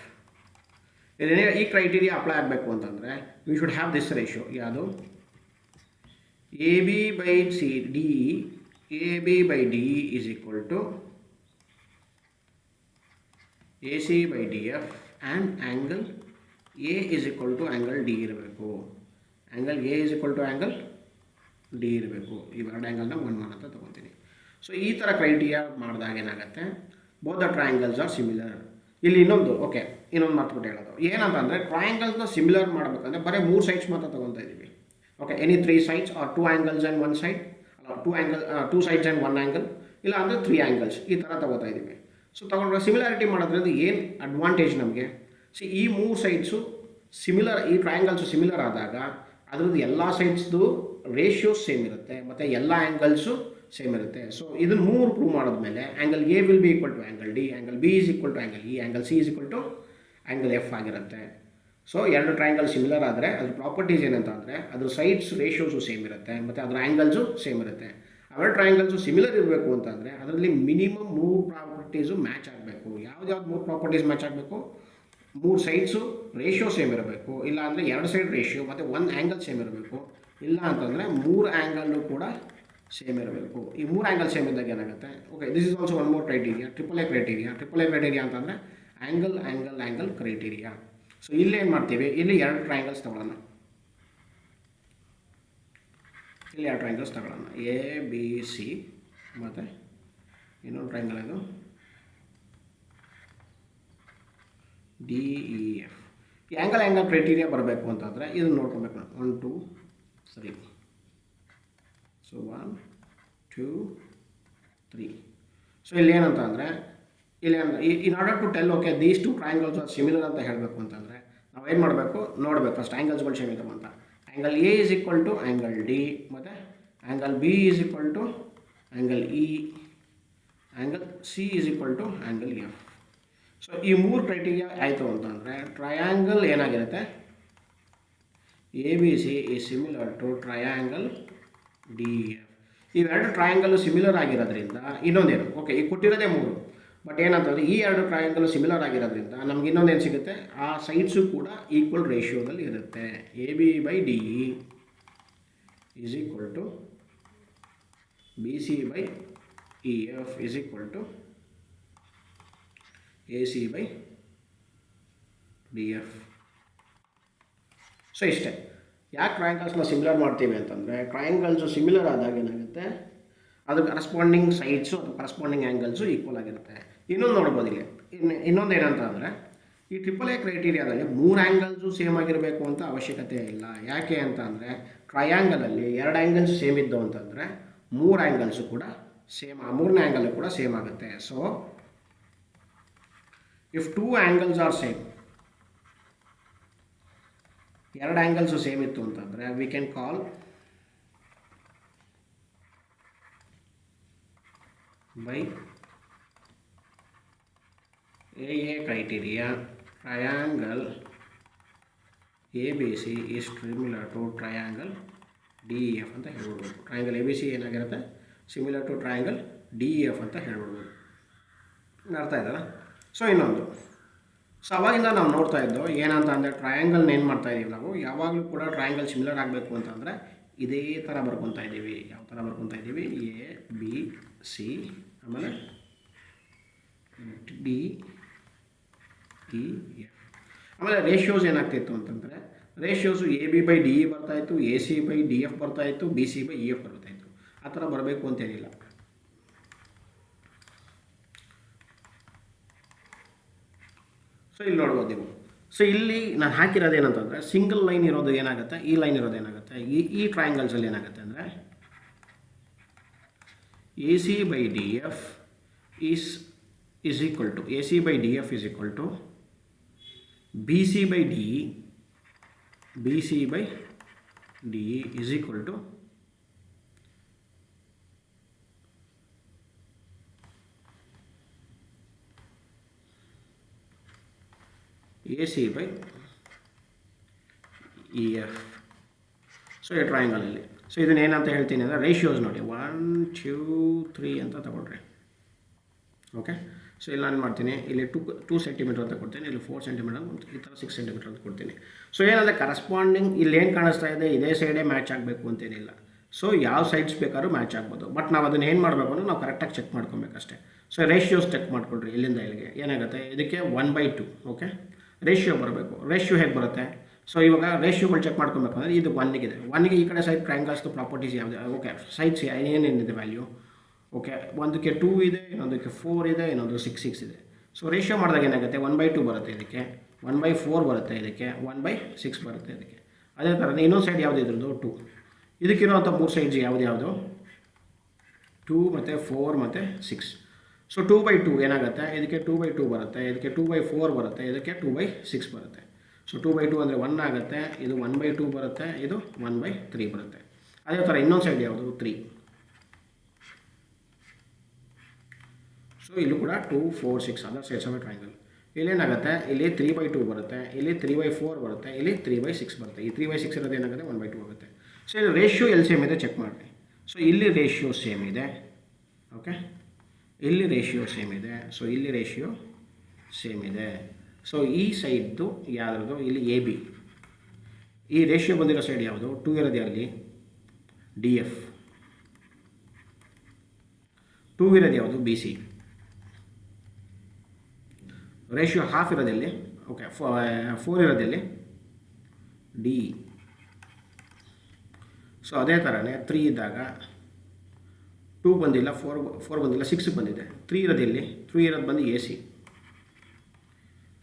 ಈ ಕ್ರೈಟೀರಿಯಾ ಅಪ್ಲೈ ಆಗಬೇಕು ಅಂತಂದರೆ we should have this ratio. ಯಾವುದು, A B by C D E, A B by D E is equal to A C by D F and angle A is equal to angle D ಇರಬೇಕು. Angle A is equal to angle D ಇರಬೇಕು. ಇವೆರಡು ಆ್ಯಂಗಲ್ನ 1 ಅಂತ ತೊಗೊತೀನಿ. So ಈ ಥರ criteria ಮಾಡಿದಾಗ ಏನಾಗುತ್ತೆ, both the triangles are similar. ಇಲ್ಲಿ ಇನ್ನೊಂದು ಮಾತುಬಿಟ್ಟು ಹೇಳೋದು ಏನಂತಂದರೆ, ಟ್ರಯಾಂಗಲ್ಸ್ನ ಸಿಮಿಲರ್ ಮಾಡಬೇಕಂದ್ರೆ ಬರೀ 3 ಸೈಡ್ಸ್ ಮಾತ್ರ ತೊಗೊತಾ ಇದ್ದೀವಿ. Okay, any 3 sides or 2 angles and 1 side, ಅಲ್ಲ 2 sides ಆ್ಯಂಡ್ 1 angle, ಇಲ್ಲ ಅಂದರೆ 3 angles, ಈ ಥರ ತೊಗೋತಾ ಇದ್ದೀವಿ. ಸೊ ತೊಗೊಂಡ್ರೆ ಸಿಮಿಲಾರಿಟಿ ಮಾಡೋದ್ರಿಂದ ಏನು ಅಡ್ವಾಂಟೇಜ್ ನಮಗೆ, ಈ 3 ಸೈಡ್ಸು ಸಿಮಿಲರ್, ಈ ಟ್ರಯಾಂಗಲ್ಸು ಸಿಮಿಲರ್ ಆದಾಗ ಅದರದ್ದು ಎಲ್ಲ ಸೈಡ್ಸ್ದು ರೇಷಿಯೋಸ್ ಸೇಮ್ ಇರುತ್ತೆ ಮತ್ತು ಎಲ್ಲ ಆ್ಯಂಗಲ್ಸು ಸೇಮ್ ಇರುತ್ತೆ. ಸೊ ಇದನ್ನು 3 ಪ್ರೂವ್ ಮಾಡಿದ್ಮೇಲೆ angle A will be equal to angle D, angle B is equal to angle E, angle C is equal to angle F ಆಗಿರುತ್ತೆ. ಸೊ 2 ಟ್ರಯಾಂಗಲ್ ಸಿಮಿಲರ್ ಆದರೆ ಅದ್ರ properties ಏನಂತ ಅಂದರೆ ಅದ್ರ ಸೈಡ್ಸ್ ರೇಷಿಯೋಸು ಸೇಮ್ ಇರುತ್ತೆ ಮತ್ತು ಅದರ ಆ್ಯಂಗಲ್ಸು ಸೇಮ್ ಇರುತ್ತೆ. ಅವೆರಡು ಟ್ರಯಾಂಗಲ್ಸು ಸಿಮಿಲರ್ ಇರಬೇಕು ಅಂತಂದರೆ ಅದರಲ್ಲಿ ಮಿನಿಮಮ್ 3 ಪ್ರಾಪರ್ಟೀಸು ಮ್ಯಾಚ್ ಆಗಬೇಕು. ಯಾವ್ದು 3 ಪ್ರಾಪರ್ಟೀಸ್ ಮ್ಯಾಚ್ ಆಗಬೇಕು, 3 ಸೈಡ್ಸು ರೇಷಿಯೋ ಸೇಮ್ ಇರಬೇಕು, ಇಲ್ಲ ಅಂದರೆ 2 ಸೈಡ್ ರೇಷಿಯೋ ಮತ್ತು 1 ಆ್ಯಂಗಲ್ ಸೇಮ್ ಇರಬೇಕು, ಇಲ್ಲ ಅಂತಂದರೆ 3 ಆ್ಯಂಗಲ್ಲು ಕೂಡ ಸೇಮ್ ಇರಬೇಕು. ಈ 3 ಆ್ಯಂಗಲ್ ಸೇಮ್ ಇದ್ದಾಗ ಏನಾಗುತ್ತೆ, okay, this is also one more criteria, triple A criteria ಅಂತಂದರೆ ಆ್ಯಂಗಲ್ ಕ್ರೈಟೀರಿಯಾ. ಸೊ ಇಲ್ಲಿ ಏನು ಮಾಡ್ತೀವಿ, ಇಲ್ಲಿ 2 ಟ್ರಯಾಂಗಲ್ಸ್ ತಗೊಳ್ಳೋಣ, ಎ ಬಿ ಸಿ ಮತ್ತು ಇನ್ನೊಂದು ಟ್ರಯಾಂಗಲ್ ಇದು ಡಿ ಇ ಎಫ್. ಈ ಆ್ಯಂಗಲ್ ಕ್ರೈಟೀರಿಯಾ ಬರಬೇಕು ಅಂತಂದರೆ ಇದನ್ನು ನೋಡ್ಕೊಬೇಕು ನಾವು, 1 2 3. ಸೊ 1 2 3. ಸೊ ಇಲ್ಲಿ ಏನಂತ ಅಂದರೆ in order to tell okay these 2 triangles are similar ಅಂತ ಹೇಳಬೇಕು ಅಂತಂದರೆ ನಾವು ಏನು ಮಾಡಬೇಕು, ನೋಡಬೇಕು ಫಸ್ಟ್ ಆ್ಯಂಗಲ್ಸ್ಗಳು ಸೇಮ್ ಇದಾವೆ ಅಂತ. Angle A is equal to angle D ಮತ್ತು angle B is equal to angle E, angle C is equal to angle F. So ಈ ಮೂರು ಕ್ರೈಟೀರಿಯಾ ಆಯಿತು ಅಂತಂದರೆ ಟ್ರಯಾಂಗಲ್ ಏನಾಗಿರುತ್ತೆ, A B C is similar to triangle D F. ಇವೆರಡು triangle similar ಆಗಿರೋದ್ರಿಂದ ಇನ್ನೊಂದೇನು, okay ಈಗ ಕೊಟ್ಟಿರೋದೇ ಮೂರು, ಬಟ್ ಏನಂತಂದರೆ ಈ ಎರಡು ಟ್ರಯಾಂಗಲ್ಲು ಸಿಮಿಲರ್ ಆಗಿರೋದ್ರಿಂದ ನಮ್ಗೆ ಇನ್ನೊಂದೇನು ಸಿಗುತ್ತೆ, ಆ ಸೈಡ್ಸು ಕೂಡ ಈಕ್ವಲ್ ರೇಷಿಯೋದಲ್ಲಿ ಇರುತ್ತೆ. A B by D E is equal to B C by E F is equal to A C by D F. So ಇಷ್ಟೇ. ಯಾಕೆ ಟ್ರಯಾಂಗಲ್ಸ್ನ ಸಿಮಿಲರ್ ಮಾಡ್ತೀವಿ ಅಂತಂದರೆ ಟ್ರಯಾಂಗಲ್ಸು ಸಿಮಿಲರ್ ಆದಾಗ ಏನಾಗುತ್ತೆ, ಅದು ಕರಸ್ಪಾಂಡಿಂಗ್ ಸೈಡ್ಸು ಅಥವಾ ಕರಸ್ಪಾಂಡಿಂಗ್ ಆ್ಯಂಗಲ್ಸು ಈಕ್ವಲ್ ಆಗಿರುತ್ತೆ. ಇನ್ನೊಂದು ನೋಡ್ಬೋದು ಇಲ್ಲಿ, ಇನ್ನೊಂದು ಏನಂತ ಅಂದರೆ ಈ ಟ್ರಿಪಲ್ ಎ ಕ್ರೈಟೀರಿಯಾದಲ್ಲಿ ಮೂರು ಆ್ಯಂಗಲ್ಸು ಸೇಮ್ ಆಗಿರಬೇಕು ಅಂತ ಅವಶ್ಯಕತೆ ಇಲ್ಲ. ಯಾಕೆ ಅಂತ ಅಂದರೆ ಟ್ರಯಾಂಗಲಲ್ಲಿ ಎರಡು ಆ್ಯಂಗಲ್ಸ್ ಸೇಮ್ ಇದ್ದವು ಅಂತಂದರೆ ಮೂರು ಆ್ಯಂಗಲ್ಸು ಕೂಡ ಸೇಮ್, ಆ ಮೂರನೇ ಆ್ಯಂಗಲ್ ಕೂಡ ಸೇಮ್ ಆಗುತ್ತೆ. So if two angles are same, ಎರಡು ಆ್ಯಂಗಲ್ಸು ಸೇಮ್ ಇತ್ತು ಅಂತಂದರೆ we can call by AA criteria triangle ABC is similar to triangle DEF ಅಂತ ಹೇಳ್ಬೋದು. ಟ್ರಯಾಂಗಲ್ ABC ಏನಾಗಿರುತ್ತೆ, ಸಿಮಿಲರ್ ಟು ಟ್ರಯಾಂಗಲ್ DEF ಅಂತ ಹೇಳ್ಬೋದು. ಅರ್ಥ ಆಯ್ತಲ್ಲ? ಸೊ ಇನ್ನೊಂದು, ಸೊ ಅವಾಗಿಂದ ನಾವು ನೋಡ್ತಾ ಇದ್ದೋ ಏನಂತ ಅಂದರೆ ಟ್ರಯಾಂಗಲ್ನ ಏನು ಮಾಡ್ತಾ ಇದ್ದೀವಿ ನಾವು, ಯಾವಾಗಲೂ ಕೂಡ ಟ್ರಯಾಂಗಲ್ ಸಿಮಿಲರ್ ಆಗಬೇಕು ಅಂತಂದರೆ ಇದೇ ಥರ ಬರ್ಕೊತಾ ಇದ್ದೀವಿ. ಯಾವ ಥರ ಬರ್ಕೊತಾ ಇದ್ದೀವಿ, ಎ ಬಿ ಸಿ ಆಮೇಲೆ ಡಿ ಇ ಎಫ್. ಆಮೇಲೆ ರೇಷಿಯೋಸ್ ಏನಾಗ್ತಿತ್ತು ಅಂತಂದರೆ ratios A B by D E ಬರ್ತಾಯಿತ್ತು, A C by D F ಬರ್ತಾಯಿತ್ತು, B C by E F ಬರ್ತಾಯಿತ್ತು. ಆ ಥರ ಬರಬೇಕು ಅಂತೇನಿಲ್ಲ. ಸೊ ಇಲ್ಲಿ ನೋಡ್ಬೋದು ನೀವು. ಸೊ ಇಲ್ಲಿ ನಾನು ಹಾಕಿರೋದೇನಂತಂದರೆ ಸಿಂಗಲ್ ಲೈನ್ ಇರೋದು ಏನಾಗುತ್ತೆ, ಈ ಲೈನ್ ಇರೋದು ಏನಾಗುತ್ತೆ, ಈ ಟ್ರಯಾಂಗಲ್ಸಲ್ಲಿ ಏನಾಗುತ್ತೆ ಅಂದರೆ A C by D F is equal to AC by DF is equal to BC by DE, BC by DE is equal to AC by EF. So ಈ ಟ್ರಯಾಂಗಲಲ್ಲಿ, ಸೊ ಇದನ್ನ ಏನಂತ ಹೇಳ್ತೀನಿ ಅಂದರೆ ರೇಷಿಯೋಸ್ ನೋಡಿ 1 2 3 ಅಂತ ತಗೊಳ್ರಿ. ಓಕೆ, ಸೊ ಇಲ್ಲಿ ನಾನು ಮಾಡ್ತೀನಿ, ಇಲ್ಲಿ 2 ಸೆಂಟಿಮೀಟರ್ ಅಂತ ಕೊಡ್ತೀನಿ, ಇಲ್ಲಿ 4 ಸೆಂಟಿಮೀಟರ್, ಈ ಥರ 6 ಸೆಂಟಿಮೀಟರ್ ಅಂತ ಕೊಡ್ತೀನಿ. ಸೊ ಏನಂದರೆ ಕರಸ್ಪಾಂಡಿಂಗ್ ಇಲ್ಲಿ ಏನು ಕಾಣಿಸ್ತಾ ಇದೆ ಇದೇ ಸೈಡೇ ಮ್ಯಾಚ್ ಆಗಬೇಕು ಅಂತೇನಿಲ್ಲ. ಸೊ ಯಾವ ಸೈಡ್ಸ್ ಬೇಕಾದ್ರೂ ಮ್ಯಾಚ್ ಆಗ್ಬೋದು, ಬಟ್ ನಾವು ಅದನ್ನು ಏನು ಮಾಡಬೇಕು ಅಂದರೆ ನಾವು ಕರೆಕ್ಟಾಗಿ ಚೆಕ್ ಮಾಡ್ಕೊಬೇಕಷ್ಟೇ. ಸೊ ರೇಷಿಯೋಸ್ ಚೆಕ್ ಮಾಡ್ಕೊಳ್ರಿ, ಇಲ್ಲಿಂದ ಇಲ್ಲಿಗೆ ಏನಾಗುತ್ತೆ, ಇದಕ್ಕೆ 1/2. ಓಕೆ, ರೇಷಿಯೋ ಬರಬೇಕು. ರೇಷಿಯೋ ಹೇಗೆ ಬರುತ್ತೆ, ಸೊ ಇವಾಗ ರೇಷಿಯೋಗಳು ಚೆಕ್ ಮಾಡ್ಕೊಬೇಕಂದ್ರೆ ಇದು 1 ಇದೆ. 1ಗೆ ಈ ಕಡೆ ಸೈಡ್ ಟ್ರಯಾಂಗಲ್ಸ್ದು ಪ್ರಾಪರ್ಟೀಸ್ ಯಾವುದು, ಓಕೆ ಸೈಡ್ಸ್ ಏನೇನಿದೆ ವ್ಯಾಲ್ಯೂ, ಓಕೆ ಒಂದಕ್ಕೆ 2 ಇದೆ, ಇನ್ನೊಂದಕ್ಕೆ 4 ಇದೆ, ಇನ್ನೊಂದು 6 ಇದೆ. ಸೊ ರೇಷಿಯೋ ಮಾಡಿದಾಗ ಏನಾಗುತ್ತೆ 1/2 ಬರುತ್ತೆ, ಇದಕ್ಕೆ 1/4 ಬರುತ್ತೆ, ಇದಕ್ಕೆ 1/6 ಬರುತ್ತೆ ಇದಕ್ಕೆ. ಅದೇ ಥರ ಇನ್ನೊಂದು ಸೈಡ್ ಯಾವುದು ಇದ್ರದ್ದು 2. ಇದಕ್ಕಿರೋಂಥ 3 ಸೈಡ್ಸ್ ಯಾವುದು 2 ಮತ್ತು 4 ಮತ್ತು 6. ಸೊ 2/2 ಏನಾಗುತ್ತೆ, ಇದಕ್ಕೆ 2/2 ಬರುತ್ತೆ, ಇದಕ್ಕೆ 2/4 ಬರುತ್ತೆ, ಇದಕ್ಕೆ 2/6 ಬರುತ್ತೆ. ಸೊ 2/2 ಅಂದರೆ 1 ಆಗುತ್ತೆ, ಇದು 1/2 ಬರುತ್ತೆ, ಇದು 1/3 ಬರುತ್ತೆ. ಅದೇ ಥರ ಇನ್ನೊಂದು ಸೈಡ್ ಯಾವುದು 3. ಸೊ ಇಲ್ಲೂ ಕೂಡ 2 4 6 ಅದರ್ ಸೈಡ್ಸ್ ಆಫ್ ಟ್ರಯಾಂಗಲ್. ಇಲ್ಲೇನಾಗುತ್ತೆ, ಇಲ್ಲಿ 3/2 ಬರುತ್ತೆ, ಇಲ್ಲಿ 3/4 ಬರುತ್ತೆ, ಇಲ್ಲಿ 3/6 ಬರುತ್ತೆ. ಈ 3/6 ಇರೋದು ಏನಾಗುತ್ತೆ 1/2 ಆಗುತ್ತೆ. ಸೊ ಇಲ್ಲಿ ರೇಷಿಯೋ ಎಲ್ಲಿ ಸೇಮ್ ಇದೆ ಚೆಕ್ ಮಾಡಿ. ಸೊ ಇಲ್ಲಿ ರೇಷಿಯೋ ಸೇಮ್ ಇದೆ, ಓಕೆ ಇಲ್ಲಿ ರೇಷಿಯೋ ಸೇಮ್ ಇದೆ, ಸೊ ಇಲ್ಲಿ ರೇಷಿಯೋ ಸೇಮ್ ಇದೆ. ಸೊ ಈ ಸೈಡ್ದು ಯಾವುದ್ರದ್ದು ಇಲ್ಲಿ ಎ ಬಿ, ಈ ರೇಷಿಯೋ ಬಂದಿರೋ ಸೈಡ್ ಯಾವುದು 2 ಇರೋದು ಅಲ್ಲಿ ಡಿ ಎಫ್, 2 ಇರೋದು ಯಾವುದು ಬಿ ಸಿ, ರೇಷಿಯೋ ಹಾಫ್ ಇರೋದಲ್ಲಿ ಓಕೆ 4 ಇರೋದಲ್ಲಿ ಡಿ. ಸೊ ಅದೇ ಥರನೇ 3 ಇದ್ದಾಗ 2 ಬಂದಿಲ್ಲ, 4 ಬಂದಿಲ್ಲ, 6 ಬಂದಿದೆ. 3 ಇರೋದಿಲ್ಲಿ 3 ಇರೋದು ಬಂದು ಎ ಸಿ,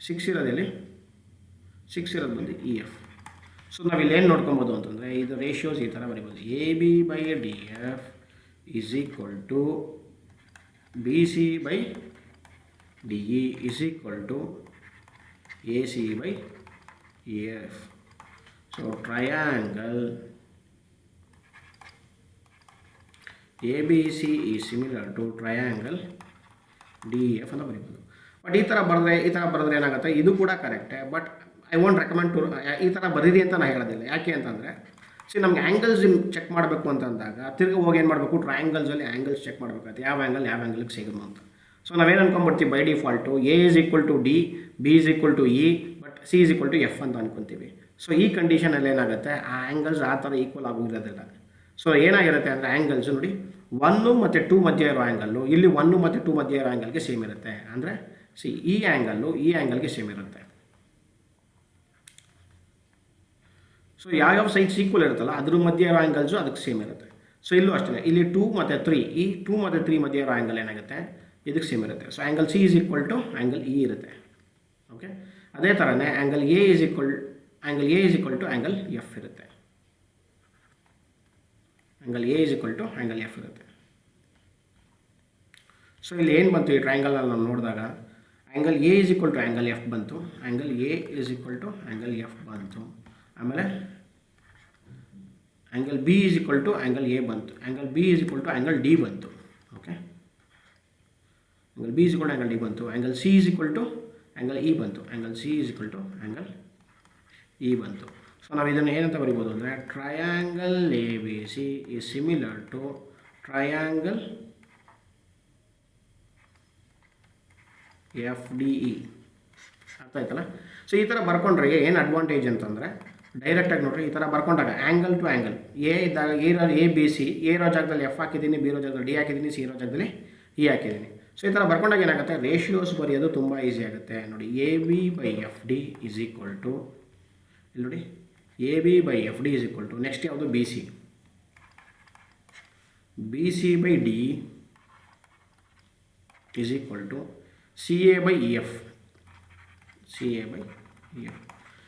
6 ಇರೋದಿಲ್ಲಿ 6 ಇರೋದು ಬಂದು ಇ ಎಫ್. ಸೊ ನಾವಿಲ್ಲಿ ಏನು ನೋಡ್ಕೊಬೋದು ಅಂತಂದರೆ ಇದು ರೇಷಿಯೋಸ್ ಈ ಥರ ಬರಿಬೋದು. A B by D F is equal to B C by D E is equal to A C by E F. So triangle A B C is similar to triangle D E ಅಂತ ಬರೀಬೋದು. But ಈ ಥರ ಬರೆದ್ರೆ ಏನಾಗುತ್ತೆ, ಇದು ಕೂಡ ಕರೆಕ್ಟೇ, but I want recommend to ಈ ಥರ ಬರೀರಿ ಅಂತ ನಾನು ಹೇಳೋದಿಲ್ಲ. ಯಾಕೆ ಅಂತಂದರೆ ನಮಗೆ ಆ್ಯಂಗಲ್ಸ್ ಚೆಕ್ ಮಾಡಬೇಕು ಅಂತಂದಾಗ ತಿರ್ಗಿ ಹೋಗಿ ಏನು ಮಾಡಬೇಕು, ಟ್ರಯಾಂಗಲ್ಸಲ್ಲಿ ಆ್ಯಂಗಲ್ಸ್ ಚೆಕ್ ಮಾಡಬೇಕಾಗುತ್ತೆ, ಯಾವ ಆ್ಯಂಗಲ್ಗೆ ಸಿಗೋದು ಅಂತ. ಸೊ ನಾವೇನು ಅನ್ಕೊಂಡ್ಬಿಡ್ತೀವಿ by default A is equal to D, B is equal to E, but C is equal to F ಅಂತ ಅನ್ಕೊತೀವಿ. ಸೊ ಈ ಕಂಡೀಷನಲ್ಲಿ ಏನಾಗುತ್ತೆ, ಆ ಆ್ಯಂಗಲ್ಸ್ ಆ ಥರ ಈಕ್ವಲ್ ಆಗೋದಿರೋದಿಲ್ಲ. ಸೊ ಏನಾಗಿರುತ್ತೆ ಅಂದರೆ ಆ್ಯಂಗಲ್ಸ್ ನೋಡಿ 1 ಮತ್ತು 2 ಮಧ್ಯೆ ಇರೋ ಆ್ಯಂಗಲ್ಲು ಇಲ್ಲಿ 1 ಮತ್ತು 2 ಮಧ್ಯೆ ಇರೋ ಆ್ಯಂಗಲ್ಗೆ ಸೇಮ್ ಇರುತ್ತೆ. ಅಂದರೆ ಈ ಆ್ಯಂಗಲ್ಗೆ ಸೇಮ್ ಇರುತ್ತೆ. ಸೊ ಯಾವ್ಯಾವ ಸೈಡ್ಸ್ ಈಕ್ವಲ್ ಇರುತ್ತಲ್ಲ ಅದ್ರ ಮಧ್ಯೆ ಇರೋ ಆ್ಯಂಗಲ್ಸು ಅದಕ್ಕೆ ಸೇಮ್ ಇರುತ್ತೆ. ಸೊ ಇಲ್ಲೂ ಅಷ್ಟೇ, ಇಲ್ಲಿ 2 ಮತ್ತು 3, ಈ 2 ಮತ್ತು 3 ಮಧ್ಯೆ ಇರೋ ಆ್ಯಂಗಲ್ ಏನಾಗುತ್ತೆ, ಇದಕ್ಕೆ ಸೇಮ್ ಇರುತ್ತೆ. So angle C is equal to angle E ಇರುತ್ತೆ. ಓಕೆ, ಅದೇ ಥರನೇ angle A is equal to angle F ಇರುತ್ತೆ. Angle A is equal to angle F ಇರುತ್ತೆ. ಸೊ ಇಲ್ಲಿ ಏನು ಬಂತು, ಈ ಟ್ರಯಾಂಗಲಲ್ಲಿ ನಾವು ನೋಡಿದಾಗ angle A is equal to angle F ಬಂತು, angle A is equal to angle F ಬಂತು. ಆಮೇಲೆ angle B is equal to angle A ಬಂತು, angle B is equal to angle D ಬಂತು. Okay, angle B is equal to angle D ಬಂತು. Angle C is equal to angle E ಬಂತು, angle C is equal to angle E ಬಂತು. So ನಾವು ಇದನ್ನು ಏನಂತ ಬರಿಬೋದು ಅಂದರೆ triangle A B C is similar to triangle F D E. ಅರ್ಥ ಆಯ್ತಲ್ಲ. ಸೊ ಈ ಥರ ಬರ್ಕೊಂಡ್ರೆ ಏನು ಅಡ್ವಾಂಟೇಜ್ ಅಂತಂದರೆ ಡೈರೆಕ್ಟಾಗಿ ನೋಡ್ರಿ, ಈ ಥರ ಬರ್ಕೊಂಡಾಗ ಆ್ಯಂಗಲ್ ಟು ಆ್ಯಂಗಲ್ ಎ ಇದ್ದಾಗ ಎ ಬಿ ಸಿ, ಎ ರೋ ಜಾಗದಲ್ಲಿ ಎಫ್ ಹಾಕಿದ್ದೀನಿ, ಬಿ ರೋ ಜಾಗದಲ್ಲಿ ಡಿ ಹಾಕಿದ್ದೀನಿ, ಸಿ ರೋ ಜಾಗದಲ್ಲಿ ಇ ಹಾಕಿದ್ದೀನಿ. ಸೊ ಈ ಥರ ಬರ್ಕೊಂಡಾಗ ಏನಾಗುತ್ತೆ, ರೇಷಿಯೋಸ್ ಬರೆಯೋದು ತುಂಬ ಈಸಿ ಆಗುತ್ತೆ. ನೋಡಿ, A B by F D is equal to, ಇಲ್ಲಿ ನೋಡಿ A B by F D is equal to next ಯಾವುದು B C, B C by D is equal to C A by E F, C A by E F.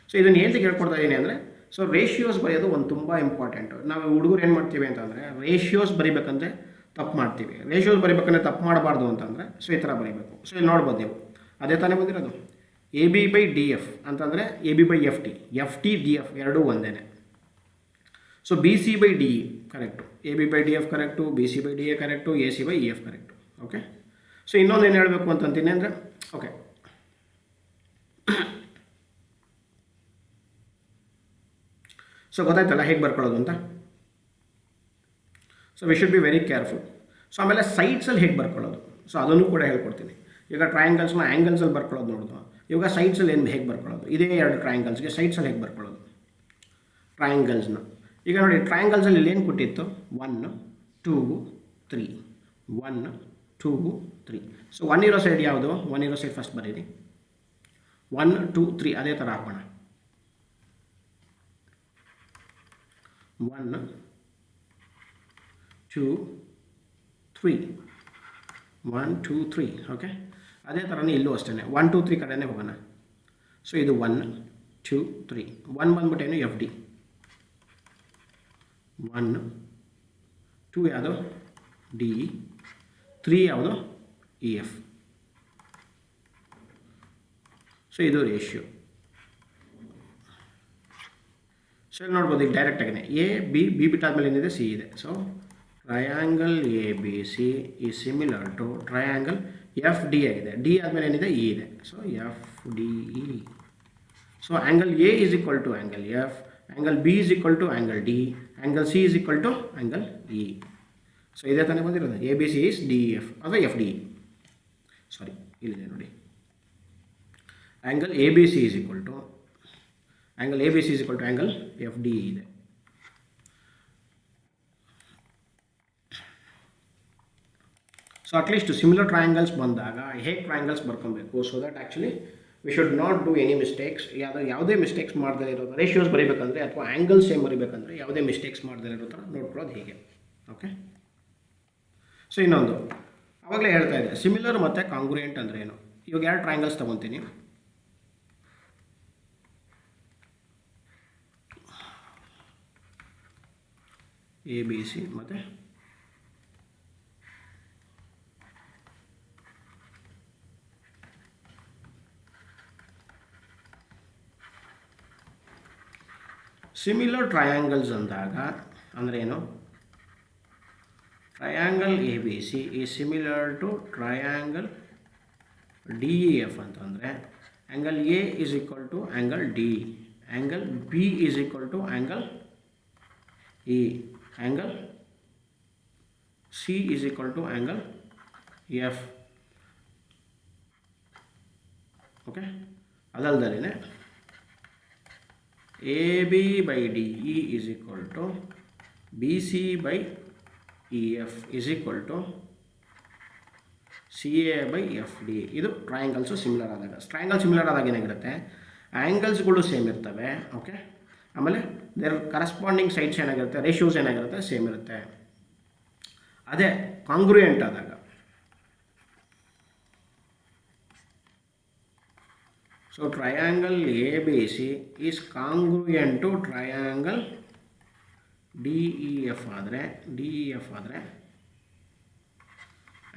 So ಇದನ್ನು ಏನು ಹೇಳ್ಕೊಡ್ತಾ ಇದ್ದೀನಿ ಅಂದರೆ, so ratios ಬರೆಯೋದು ಒಂದು ತುಂಬ important. ನಾವು ಹುಡುಗರು ಏನು ಮಾಡ್ತೀವಿ ಅಂತಂದರೆ ರೇಷಿಯೋಸ್ ಬರಿಬೇಕಂದ್ರೆ ತಪ್ಪು ಮಾಡ್ತೀವಿ. ರೇಷಿಯೋಸ್ ಬರಿಬೇಕಂದ್ರೆ ತಪ್ಪು ಮಾಡಬಾರ್ದು ಅಂತಂದರೆ ಸೊ ಈ ಥರ ಬರೀಬೇಕು. ಸೊ ಇಲ್ಲಿ ನೋಡ್ಬೋದು ನೀವು, ಅದೇ ತಾನೇ ಬಂದಿರೋದು. A B by D F ಅಂತಂದರೆ A B by F T D F ಎರಡೂ ಒಂದೇ. So B C by D E correct, A B by D F correct, B C by D A correct, A C by E F correct. Okay, so ಇನ್ನೊಂದು ಏನು ಹೇಳಬೇಕು ಅಂತಂತೀನಿ ಅಂದರೆ, okay so ಗೊತ್ತಾಯ್ತಲ್ಲ ಹೇಗೆ ಬರ್ಕೊಳ್ಳೋದು ಅಂತ. So we should be very careful. So ಆಮೇಲೆ ಸೈಡ್ಸಲ್ಲಿ ಹೇಗೆ ಬರ್ಕೊಳ್ಳೋದು, so ಅದನ್ನು ಕೂಡ ಹೇಳ್ಕೊಡ್ತೀನಿ. ಈಗ ಟ್ರಯಾಂಗಲ್ಸ್ನ ಆ್ಯಂಗಲ್ಸಲ್ಲಿ ಬರ್ಕೊಳ್ಳೋದು ನೋಡೋದು. ಇವಾಗ ಸೈಡ್ಸಲ್ಲಿ ಏನು ಹೇಗೆ ಬರ್ಕೊಳ್ಳೋದು, ಇದೇ ಎರಡು ಟ್ರಯಾಂಗಲ್ಸ್ಗೆ ಸೈಡ್ಸಲ್ಲಿ ಹೇಗೆ ಬರ್ಕೊಳ್ಳೋದು ಟ್ರಯಾಂಗಲ್ಸ್ನ. ಈಗ ನೋಡಿ, ಟ್ರಯಾಂಗಲ್ಸಲ್ಲಿ ಇಲ್ಲಿ ಏನು ಕೊಟ್ಟಿತ್ತು, 1 2 3, 1 2 3. ಸೊ 1 ಇರೋ ಸೈಡ್ ಯಾವುದು, 1 ಇರೋ ಸೈಡ್ ಫಸ್ಟ್ ಬರೀರಿ, 1 2 3 ಅದೇ ಥರ ಹಾಕೋಣ. 1 2 3, 1 2 3. ಓಕೆ, ಅದೇ ಥರನೇ ಇಲ್ಲೂ ಅಷ್ಟೇ 1 2 3 ಕಡೆನೇ ಹೋಗೋಣ. ಸೊ ಇದು 1 2 3, 1 ಬಂದ್ಬಿಟ್ಟೇನು ಎಫ್ ಡಿ, 1 2 ಯಾವುದು ಡಿ ಇ, 3 ಯಾವುದು ಇ ಎಫ್. ಸೊ ಇದು ರೇಷಿಯೋ. ಸೊ ಇಲ್ಲಿ ನೋಡ್ಬೋದು, ಈಗ ಡೈರೆಕ್ಟಾಗಿನೇ ಎ ಬಿ ಬಿಟ್ಟಾದ್ಮೇಲೆ ಏನಿದೆ, ಸಿ ಇದೆ. So triangle A B C is similar to triangle F D ಆಗಿದೆ. ಡಿ ಆದಮೇಲೆ ಏನಿದೆ, ಇ ಇದೆ. So F D E. So angle A is equal to angle F, angle B is equal to angle D, angle C is equal to angle E. So ಇದೇ ತಾನೇ ಬಂದಿರೋದು, A B C is D F ಅಥವಾ F D E. Sorry, ಇಲ್ಲಿದೆ ನೋಡಿ, angle A B C is equal to angle F D ಇದೆ. So at least similar triangles ಬಂದಾಗ ಹೇಗೆ triangles ಬರ್ಕೊಬೇಕು, so that actually we should not do any mistakes. ಯಾವುದೇ mistakes ಮಾಡದೇ ಇರೋ ರೇಷಿಯೋಸ್ ಬರೀಬೇಕಂದ್ರೆ ಅಥವಾ ಆ್ಯಂಗಲ್ಸ್ ಸೇಮ್ ಬರೀಬೇಕಂದ್ರೆ ಯಾವುದೇ ಮಿಸ್ಟೇಕ್ಸ್ ಮಾಡದೇ ಇರೋ ಥರ ನೋಡ್ಕೊಳ್ಳೋದು ಹೀಗೆ. ಓಕೆ, ಸೊ ಇನ್ನೊಂದು ಆವಾಗಲೇ ಹೇಳ್ತಾ ಇದ್ದೆ, ಸಿಮಿಲರ್ ಮತ್ತು ಕಾಂಗ್ರುಯೆಂಟ್ ಅಂದರೆ ಏನು. ಇವಾಗ ಎರಡು ಟ್ರಯಾಂಗಲ್ಸ್ ತೊಗೊತೀನಿ, ಎ ಬಿ ಸಿ ಮತ್ತು ಸಿಮಿಲರ್ ಟ್ರಯಾಂಗಲ್ಸ್ ಅಂದಾಗ ಅಂದರೆ ಏನು, triangle A B C is similar to triangle D E F ಅಂತಂದರೆ angle A is equal to angle D, angle B is equal to angle E, angle C is equal to angle F. Okay, ಅದಲ್ದಲೇ A B by D E is equal to B C by E F is equal to C A by F D. ಇದು triangles similar ಆದಾಗ. Triangle similar ಆದಾಗ ಏನಾಗಿರುತ್ತೆ, ಆ್ಯಂಗಲ್ಸ್ಗಳು same ಇರ್ತವೆ. Okay, ಆಮೇಲೆ their corresponding sides ಏನಾಗಿರುತ್ತೆ, ratios ಏನಾಗಿರುತ್ತೆ, same ಇರುತ್ತೆ. ಅದೇ ಕಾಂಗ್ರುಯೆಂಟ್ ಆದಾಗ, so triangle A B C is congruent to triangle D E F ಆದರೆ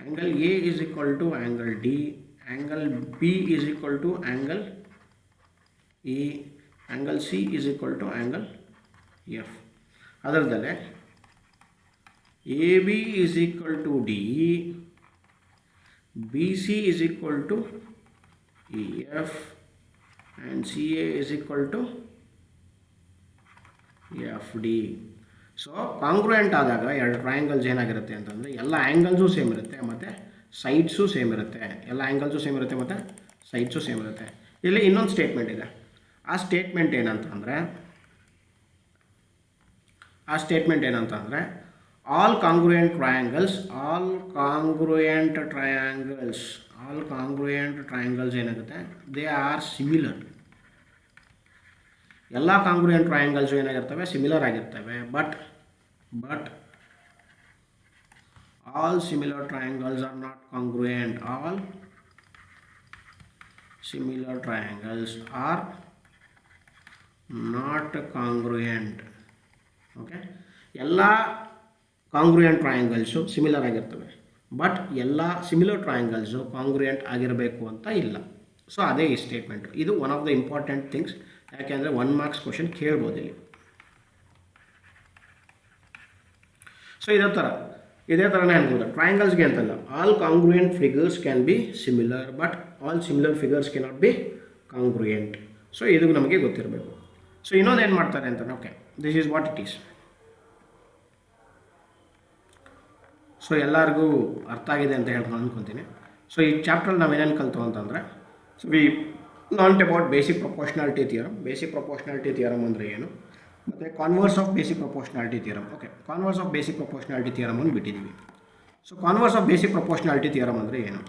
angle A is equal to angle D, angle B is equal to angle E, angle C is equal to angle F. ಅದರದಲ್ಲೇ A B is equal to D, B C is equal to E F and C A is equal to F D. So congruent ಆದಾಗ ಎರಡು triangles ಏನಾಗಿರುತ್ತೆ ಅಂತಂದರೆ ಎಲ್ಲ angles same ಇರುತ್ತೆ ಮತ್ತು sides same ಇರುತ್ತೆ. ಎಲ್ಲ ಆ್ಯಂಗಲ್ಸು ಸೇಮ್ ಇರುತ್ತೆ ಮತ್ತು ಸೈಡ್ಸು ಸೇಮ್ ಇರುತ್ತೆ. ಇಲ್ಲಿ ಇನ್ನೊಂದು ಸ್ಟೇಟ್ಮೆಂಟ್ ಇದೆ. ಆ ಸ್ಟೇಟ್ಮೆಂಟ್ ಏನಂತಂದರೆ ಆಲ್ ಕಾಂಗ್ರುಯೆಂಟ್ ಟ್ರಯಾಂಗಲ್ಸ್ ಏನಾಗುತ್ತೆ, ದೇ ಆರ್ ಸಿಮಿಲರ್. ಎಲ್ಲ ಕಾಂಗ್ರುಯೆಂಟ್ ಟ್ರಯಾಂಗಲ್ಸು ಏನಾಗಿರ್ತವೆ, ಸಿಮಿಲರ್ ಆಗಿರ್ತವೆ. But all similar triangles R not ಕಾಂಗ್ರುಯೆಂಟ್. All similar triangles R not ಕಾಂಗ್ರುಯೆಂಟ್. Okay, ಎಲ್ಲ ಕಾಂಗ್ರುಯೆಂಟ್ ಟ್ರಯಾಂಗಲ್ಸು ಸಿಮಿಲರ್ ಆಗಿರ್ತವೆ, ಬಟ್ ಎಲ್ಲ ಸಿಮಿಲರ್ ಟ್ರಯಾಂಗಲ್ಸು ಕಾಂಗ್ರುಯೆಂಟ್ ಆಗಿರಬೇಕು ಅಂತ ಇಲ್ಲ. ಸೊ ಅದೇ ಈ ಸ್ಟೇಟ್ಮೆಂಟು. ಇದು one of the important things. ಯಾಕೆಂದರೆ 1 ಮಾರ್ಕ್ಸ್ ಕ್ವಶನ್ ಕೇಳ್ಬೋದು ಇಲ್ಲಿ. ಸೊ ಇದೇ ಥರನೇ ಅನ್ಬೋದು. ಟ್ರಯಾಂಗಲ್ಸ್ಗೆ ಅಂತಲ್ಲ, all ಕಾಂಗ್ರುಯೆಂಟ್ figures can be similar, but all similar figures cannot be ಕಾಂಗ್ರುಯೆಂಟ್. So ಇದು ನಮಗೆ ಗೊತ್ತಿರಬೇಕು. ಸೊ ಇನ್ನೊಂದು ಏನು ಮಾಡ್ತಾರೆ ಅಂತಾರೆ, okay, this is what it is. So ಎಲ್ಲರಿಗೂ ಅರ್ಥ ಆಗಿದೆ ಅಂತ ಹೇಳ್ಕೊಂಡು ಅಂದ್ಕೊತೀನಿ. ಸೊ ಈ ಚಾಪ್ಟ್ರಲ್ಲಿ ನಾವೇನೇನು ಕಲ್ತು ಅಂತಂದರೆ, so we not about basic proportionality theorem. Basic proportionality theorem ಅಂದರೆ ಏನು, ಮತ್ತು converse of basic proportionality theorem. Okay, converse of basic proportionality theorem ಅನ್ನು ಬಿಟ್ಟಿದ್ದೀವಿ. So converse of basic proportionality theorem ಅಂದರೆ ಏನು?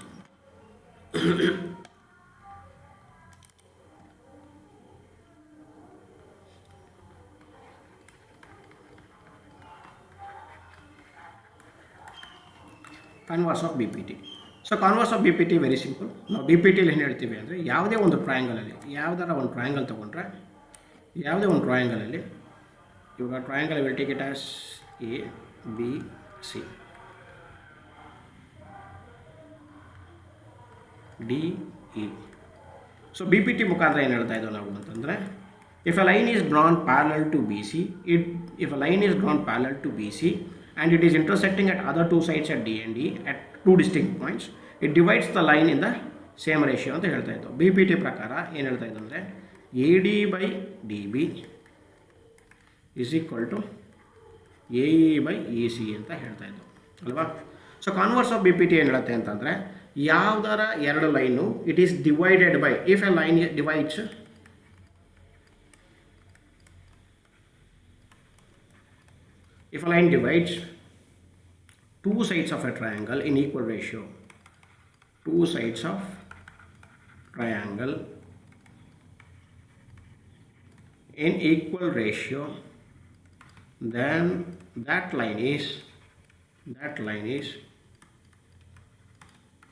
Converse of B P T. So converse of B P T very simple. ನಾವು B P ಟಿಲಿ ಏನು ಹೇಳ್ತೀವಿ ಅಂದರೆ, ಯಾವುದೇ ಒಂದು ಟ್ರಯಾಂಗಲಲ್ಲಿ ಯಾವುದಾರ ಒಂದು ಟ್ರಯಾಂಗಲ್ ತೊಗೊಂಡ್ರೆ, ಯಾವುದೇ ಒಂದು ಟ್ರಯಾಂಗಲಲ್ಲಿ ಇವಾಗ triangle will take it as A B C D E. So B P T ಮುಖಾಂತರ ಏನು ಹೇಳ್ತಾ ಇದ್ದೋ ನಾವು ಅಂತಂದರೆ, if a line is drawn parallel to B C, and it is intersecting at other two sides at D and E at two distinct points, it divides the line in the same ratio ಅಂತ ಹೇಳ್ತಾ ಇತ್ತು. B P T ಪ್ರಕಾರ ಏನು ಹೇಳ್ತಾ ಇದ್ದು ಅಂದರೆ, A D by D B is equal to A E by E C ಅಂತ ಹೇಳ್ತಾ ಇದ್ದು ಅಲ್ವಾ. So converse of B P T ಏನು ಹೇಳುತ್ತೆ ಅಂತಂದರೆ, ಯಾವುದರ ಎರಡು line it is divided by, if a line divides if a line divides two sides of a triangle in equal ratio, two sides of triangle in equal ratio, then that line is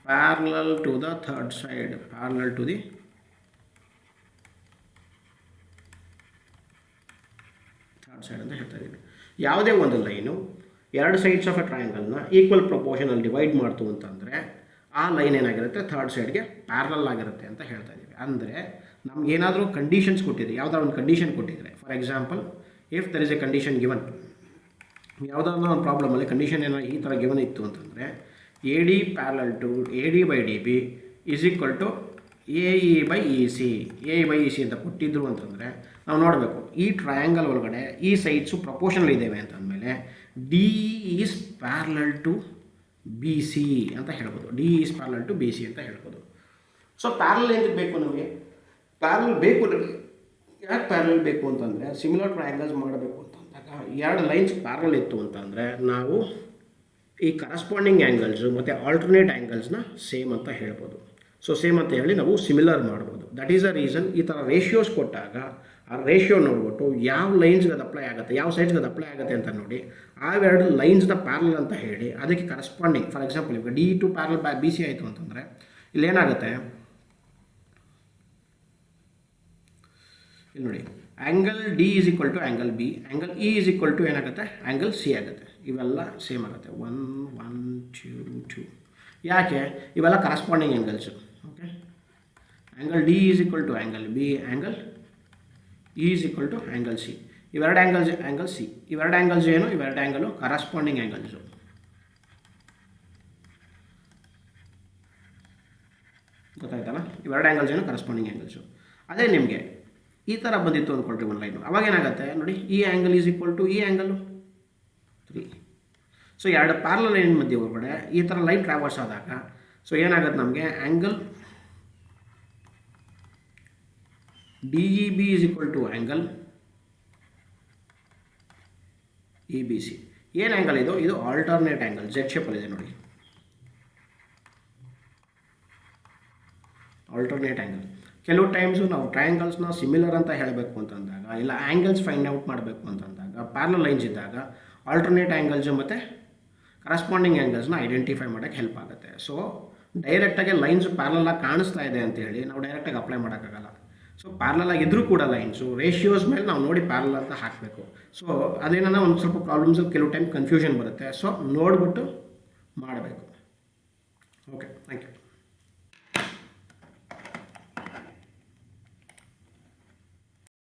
parallel to the third side, parallel to the third side ಅಂತ ಹೇಳ್ತಾ ಇದ್ದೀವಿ. ಯಾವುದೇ ಒಂದು line ಎರಡು sides of a ಟ್ರಯಾಂಗಲ್ನ equal ಪ್ರಪೋರ್ಷನಲ್ಲಿ divide ಮಾಡ್ತು ಅಂತಂದರೆ, ಆ ಲೈನ್ ಏನಾಗಿರುತ್ತೆ, ಥರ್ಡ್ ಸೈಡ್ಗೆ ಪ್ಯಾರಲಲ್ ಆಗಿರುತ್ತೆ ಅಂತ ಹೇಳ್ತಾ ಇದ್ದೀವಿ. ಅಂದರೆ ನಮಗೇನಾದರೂ ಕಂಡೀಷನ್ಸ್ ಕೊಟ್ಟಿದೆ, ಯಾವುದಾದ್ರು ಒಂದು ಕಂಡೀಷನ್ ಕೊಟ್ಟಿದ್ರೆ, for example if there is a condition given, ಯಾವುದಾದ್ರೂ ಒಂದು ಪ್ರಾಬ್ಲಮಲ್ಲಿ ಕಂಡೀಷನ್ ಏನೋ ಈ ಥರ ಗಿವನ್ ಇತ್ತು ಅಂತಂದರೆ A D parallel to A D by D B is equal to A E by E C ಅಂತ ಕೊಟ್ಟಿದ್ರು ಅಂತಂದರೆ ನಾವು ನೋಡಬೇಕು ಈ ಟ್ರಯಾಂಗಲ್ ಒಳಗಡೆ ಈ ಸೈಡ್ಸು ಪ್ರಪೋರ್ಷನಲ್ ಇದ್ದಾವೆ ಅಂತಂದಮೇಲೆ D is parallel to B C ಅಂತ ಹೇಳ್ಬೋದು. D is parallel to B C ಅಂತ ಹೇಳ್ಬೋದು. ಸೊ ಪ್ಯಾರಲಲ್ ಏನಕ್ಕೆ ಬೇಕು ನಮಗೆ? ಪ್ಯಾರಲಲ್ ಬೇಕು ನಮಗೆ. ಯಾಕೆ ಪ್ಯಾರಲಲ್ ಬೇಕು ಅಂತಂದರೆ ಸಿಮಿಲರ್ ಟ್ರಯಾಂಗಲ್ಸ್ ಮಾಡಬೇಕು ಅಂತಂದಾಗ ಎರಡು ಲೈನ್ಸ್ ಪ್ಯಾರಲಲ್ ಇತ್ತು ಅಂತಂದರೆ ನಾವು ಈ ಕರಸ್ಪಾಂಡಿಂಗ್ ಆ್ಯಂಗಲ್ಸು ಮತ್ತು ಆಲ್ಟರ್ನೇಟ್ ಆ್ಯಂಗಲ್ಸ್ನ ಸೇಮ್ ಅಂತ ಹೇಳ್ಬೋದು. ಸೊ ಸೇಮ್ ಅಂತ ಹೇಳಿ ನಾವು ಸಿಮಿಲರ್ ಮಾಡ್ಬೋದು. ದಟ್ ಈಸ್ ಅ ರೀಸನ್ ಈ ಥರ ರೇಷಿಯೋಸ್ ಕೊಟ್ಟಾಗ ಆ ರೇಷಿಯೋ ನೋಡ್ಬಿಟ್ಟು ಯಾವ ಲೈನ್ಸ್ಗೆ ಅದು ಅಪ್ಲೈ ಆಗುತ್ತೆ, ಯಾವ ಸೈಡ್ಸ್ಗೆ ಅದು ಅಪ್ಲೈ ಆಗುತ್ತೆ ಅಂತ ನೋಡಿ ಆವೆರಡು ಲೈನ್ಸ್ನ ಪ್ಯಾರಲ್ ಅಂತ ಹೇಳಿ ಅದಕ್ಕೆ ಕರಸ್ಪಾಂಡಿಂಗ್, ಫಾರ್ ಎಕ್ಸಾಂಪಲ್ ಈಗ D to parallel B C ಆಯಿತು ಅಂತಂದರೆ ಇಲ್ಲೇನಾಗುತ್ತೆ, ಇಲ್ಲಿ ನೋಡಿ angle D is equal to angle B, angle E is equal to ಏನಾಗುತ್ತೆ ಆ್ಯಂಗಲ್ ಸಿ ಆಗುತ್ತೆ. ಇವೆಲ್ಲ ಸೇಮ್ ಆಗುತ್ತೆ 1 1 2 2. ಯಾಕೆ? ಇವೆಲ್ಲ corresponding angles. Okay, angle D is equal to angle B, angle E is equal to angle C. ಇವೆರಡು angles angle C, ಇವೆರಡು angles ಏನು? ಇವೆರಡು ಆ್ಯಂಗಲು ಕರಸ್ಪಾಂಡಿಂಗ್ ಆ್ಯಂಗಲ್ಸು. ಗೊತ್ತಾಯ್ತಲ್ಲ? ಇವೆರಡು ಆ್ಯಂಗಲ್ಸ್ ಏನು? Corresponding angles. ಅದೇ ನಿಮಗೆ ಈ ಥರ ಬಂದಿತ್ತು ಅಂದ್ಕೊಳ್ರಿ ಒಂದು ಲೈನು, ಅವಾಗ ಏನಾಗುತ್ತೆ ನೋಡಿ, ಈ ಆ್ಯಂಗಲ್ ಈಸ್ ಈಕ್ವಲ್ ಟು ಈ ಆ್ಯಂಗಲು 3. ಸೊ ಎರಡು ಪ್ಯಾರಲಲ್ ಲೈನ್ ಮಧ್ಯೆ ಒಳಗಡೆ ಈ ಥರ ಲೈನ್ ಟ್ರಾವರ್ಸ್ ಆದಾಗ ಸೊ ಏನಾಗುತ್ತೆ ನಮಗೆ angle D E B is equal to angle E B C. ಏನು ಆ್ಯಂಗಲ್ ಇದು? ಇದು ಆಲ್ಟರ್ನೇಟ್ ಆ್ಯಂಗಲ್, ಜೆಡ್ ಶೇಪಲ್ಲಿದೆ ನೋಡಿ, ಆಲ್ಟರ್ನೇಟ್ ಆ್ಯಂಗಲ್. ಕೆಲವು ಟೈಮ್ಸು ನಾವು ಟ್ರಯಾಂಗಲ್ಸ್ನ ಸಿಮಿಲರ್ ಅಂತ ಹೇಳಬೇಕು ಅಂತಂದಾಗ, ಇಲ್ಲ ಆ್ಯಂಗಲ್ಸ್ ಫೈಂಡ್ ಔಟ್ ಮಾಡಬೇಕು ಅಂತಂದಾಗ, ಪ್ಯಾರಲಲ್ ಲೈನ್ಸ್ ಇದ್ದಾಗ ಆಲ್ಟರ್ನೇಟ್ ಆ್ಯಂಗಲ್ಸು ಮತ್ತು ಕರಸ್ಪಾಂಡಿಂಗ್ ಆ್ಯಂಗಲ್ಸ್ನ ಐಡೆಂಟಿಫೈ ಮಾಡೋಕ್ಕೆ ಹೆಲ್ಪ್ ಆಗುತ್ತೆ. ಸೊ ಡೈರೆಕ್ಟಾಗಿ ಲೈನ್ಸ್ ಪ್ಯಾರಲಾಗಿ ಕಾಣಿಸ್ತಾ ಇದೆ ಅಂತೇಳಿ ನಾವು ಡೈರೆಕ್ಟಾಗಿ ಅಪ್ಲೈ ಮಾಡೋಕ್ಕಾಗಲ್ಲ. ಸೊ ಪ್ಯಾರಲಾಗಿ ಇದ್ರೂ ಕೂಡ ಲೈನ್ಸು ರೇಷಿಯೋಸ್ ಮೇಲೆ ನಾವು ನೋಡಿ ಪ್ಯಾರಲಲ್ ಅಂತ ಹಾಕಬೇಕು. ಸೊ ಅದೇನೋ ಒಂದು ಸ್ವಲ್ಪ ಪ್ರಾಬ್ಲಮ್ಸು ಕೆಲವು ಟೈಮ್ ಕನ್ಫ್ಯೂಷನ್ ಬರುತ್ತೆ. ಸೊ ನೋಡಿಬಿಟ್ಟು ಮಾಡಬೇಕು. Okay, thank you.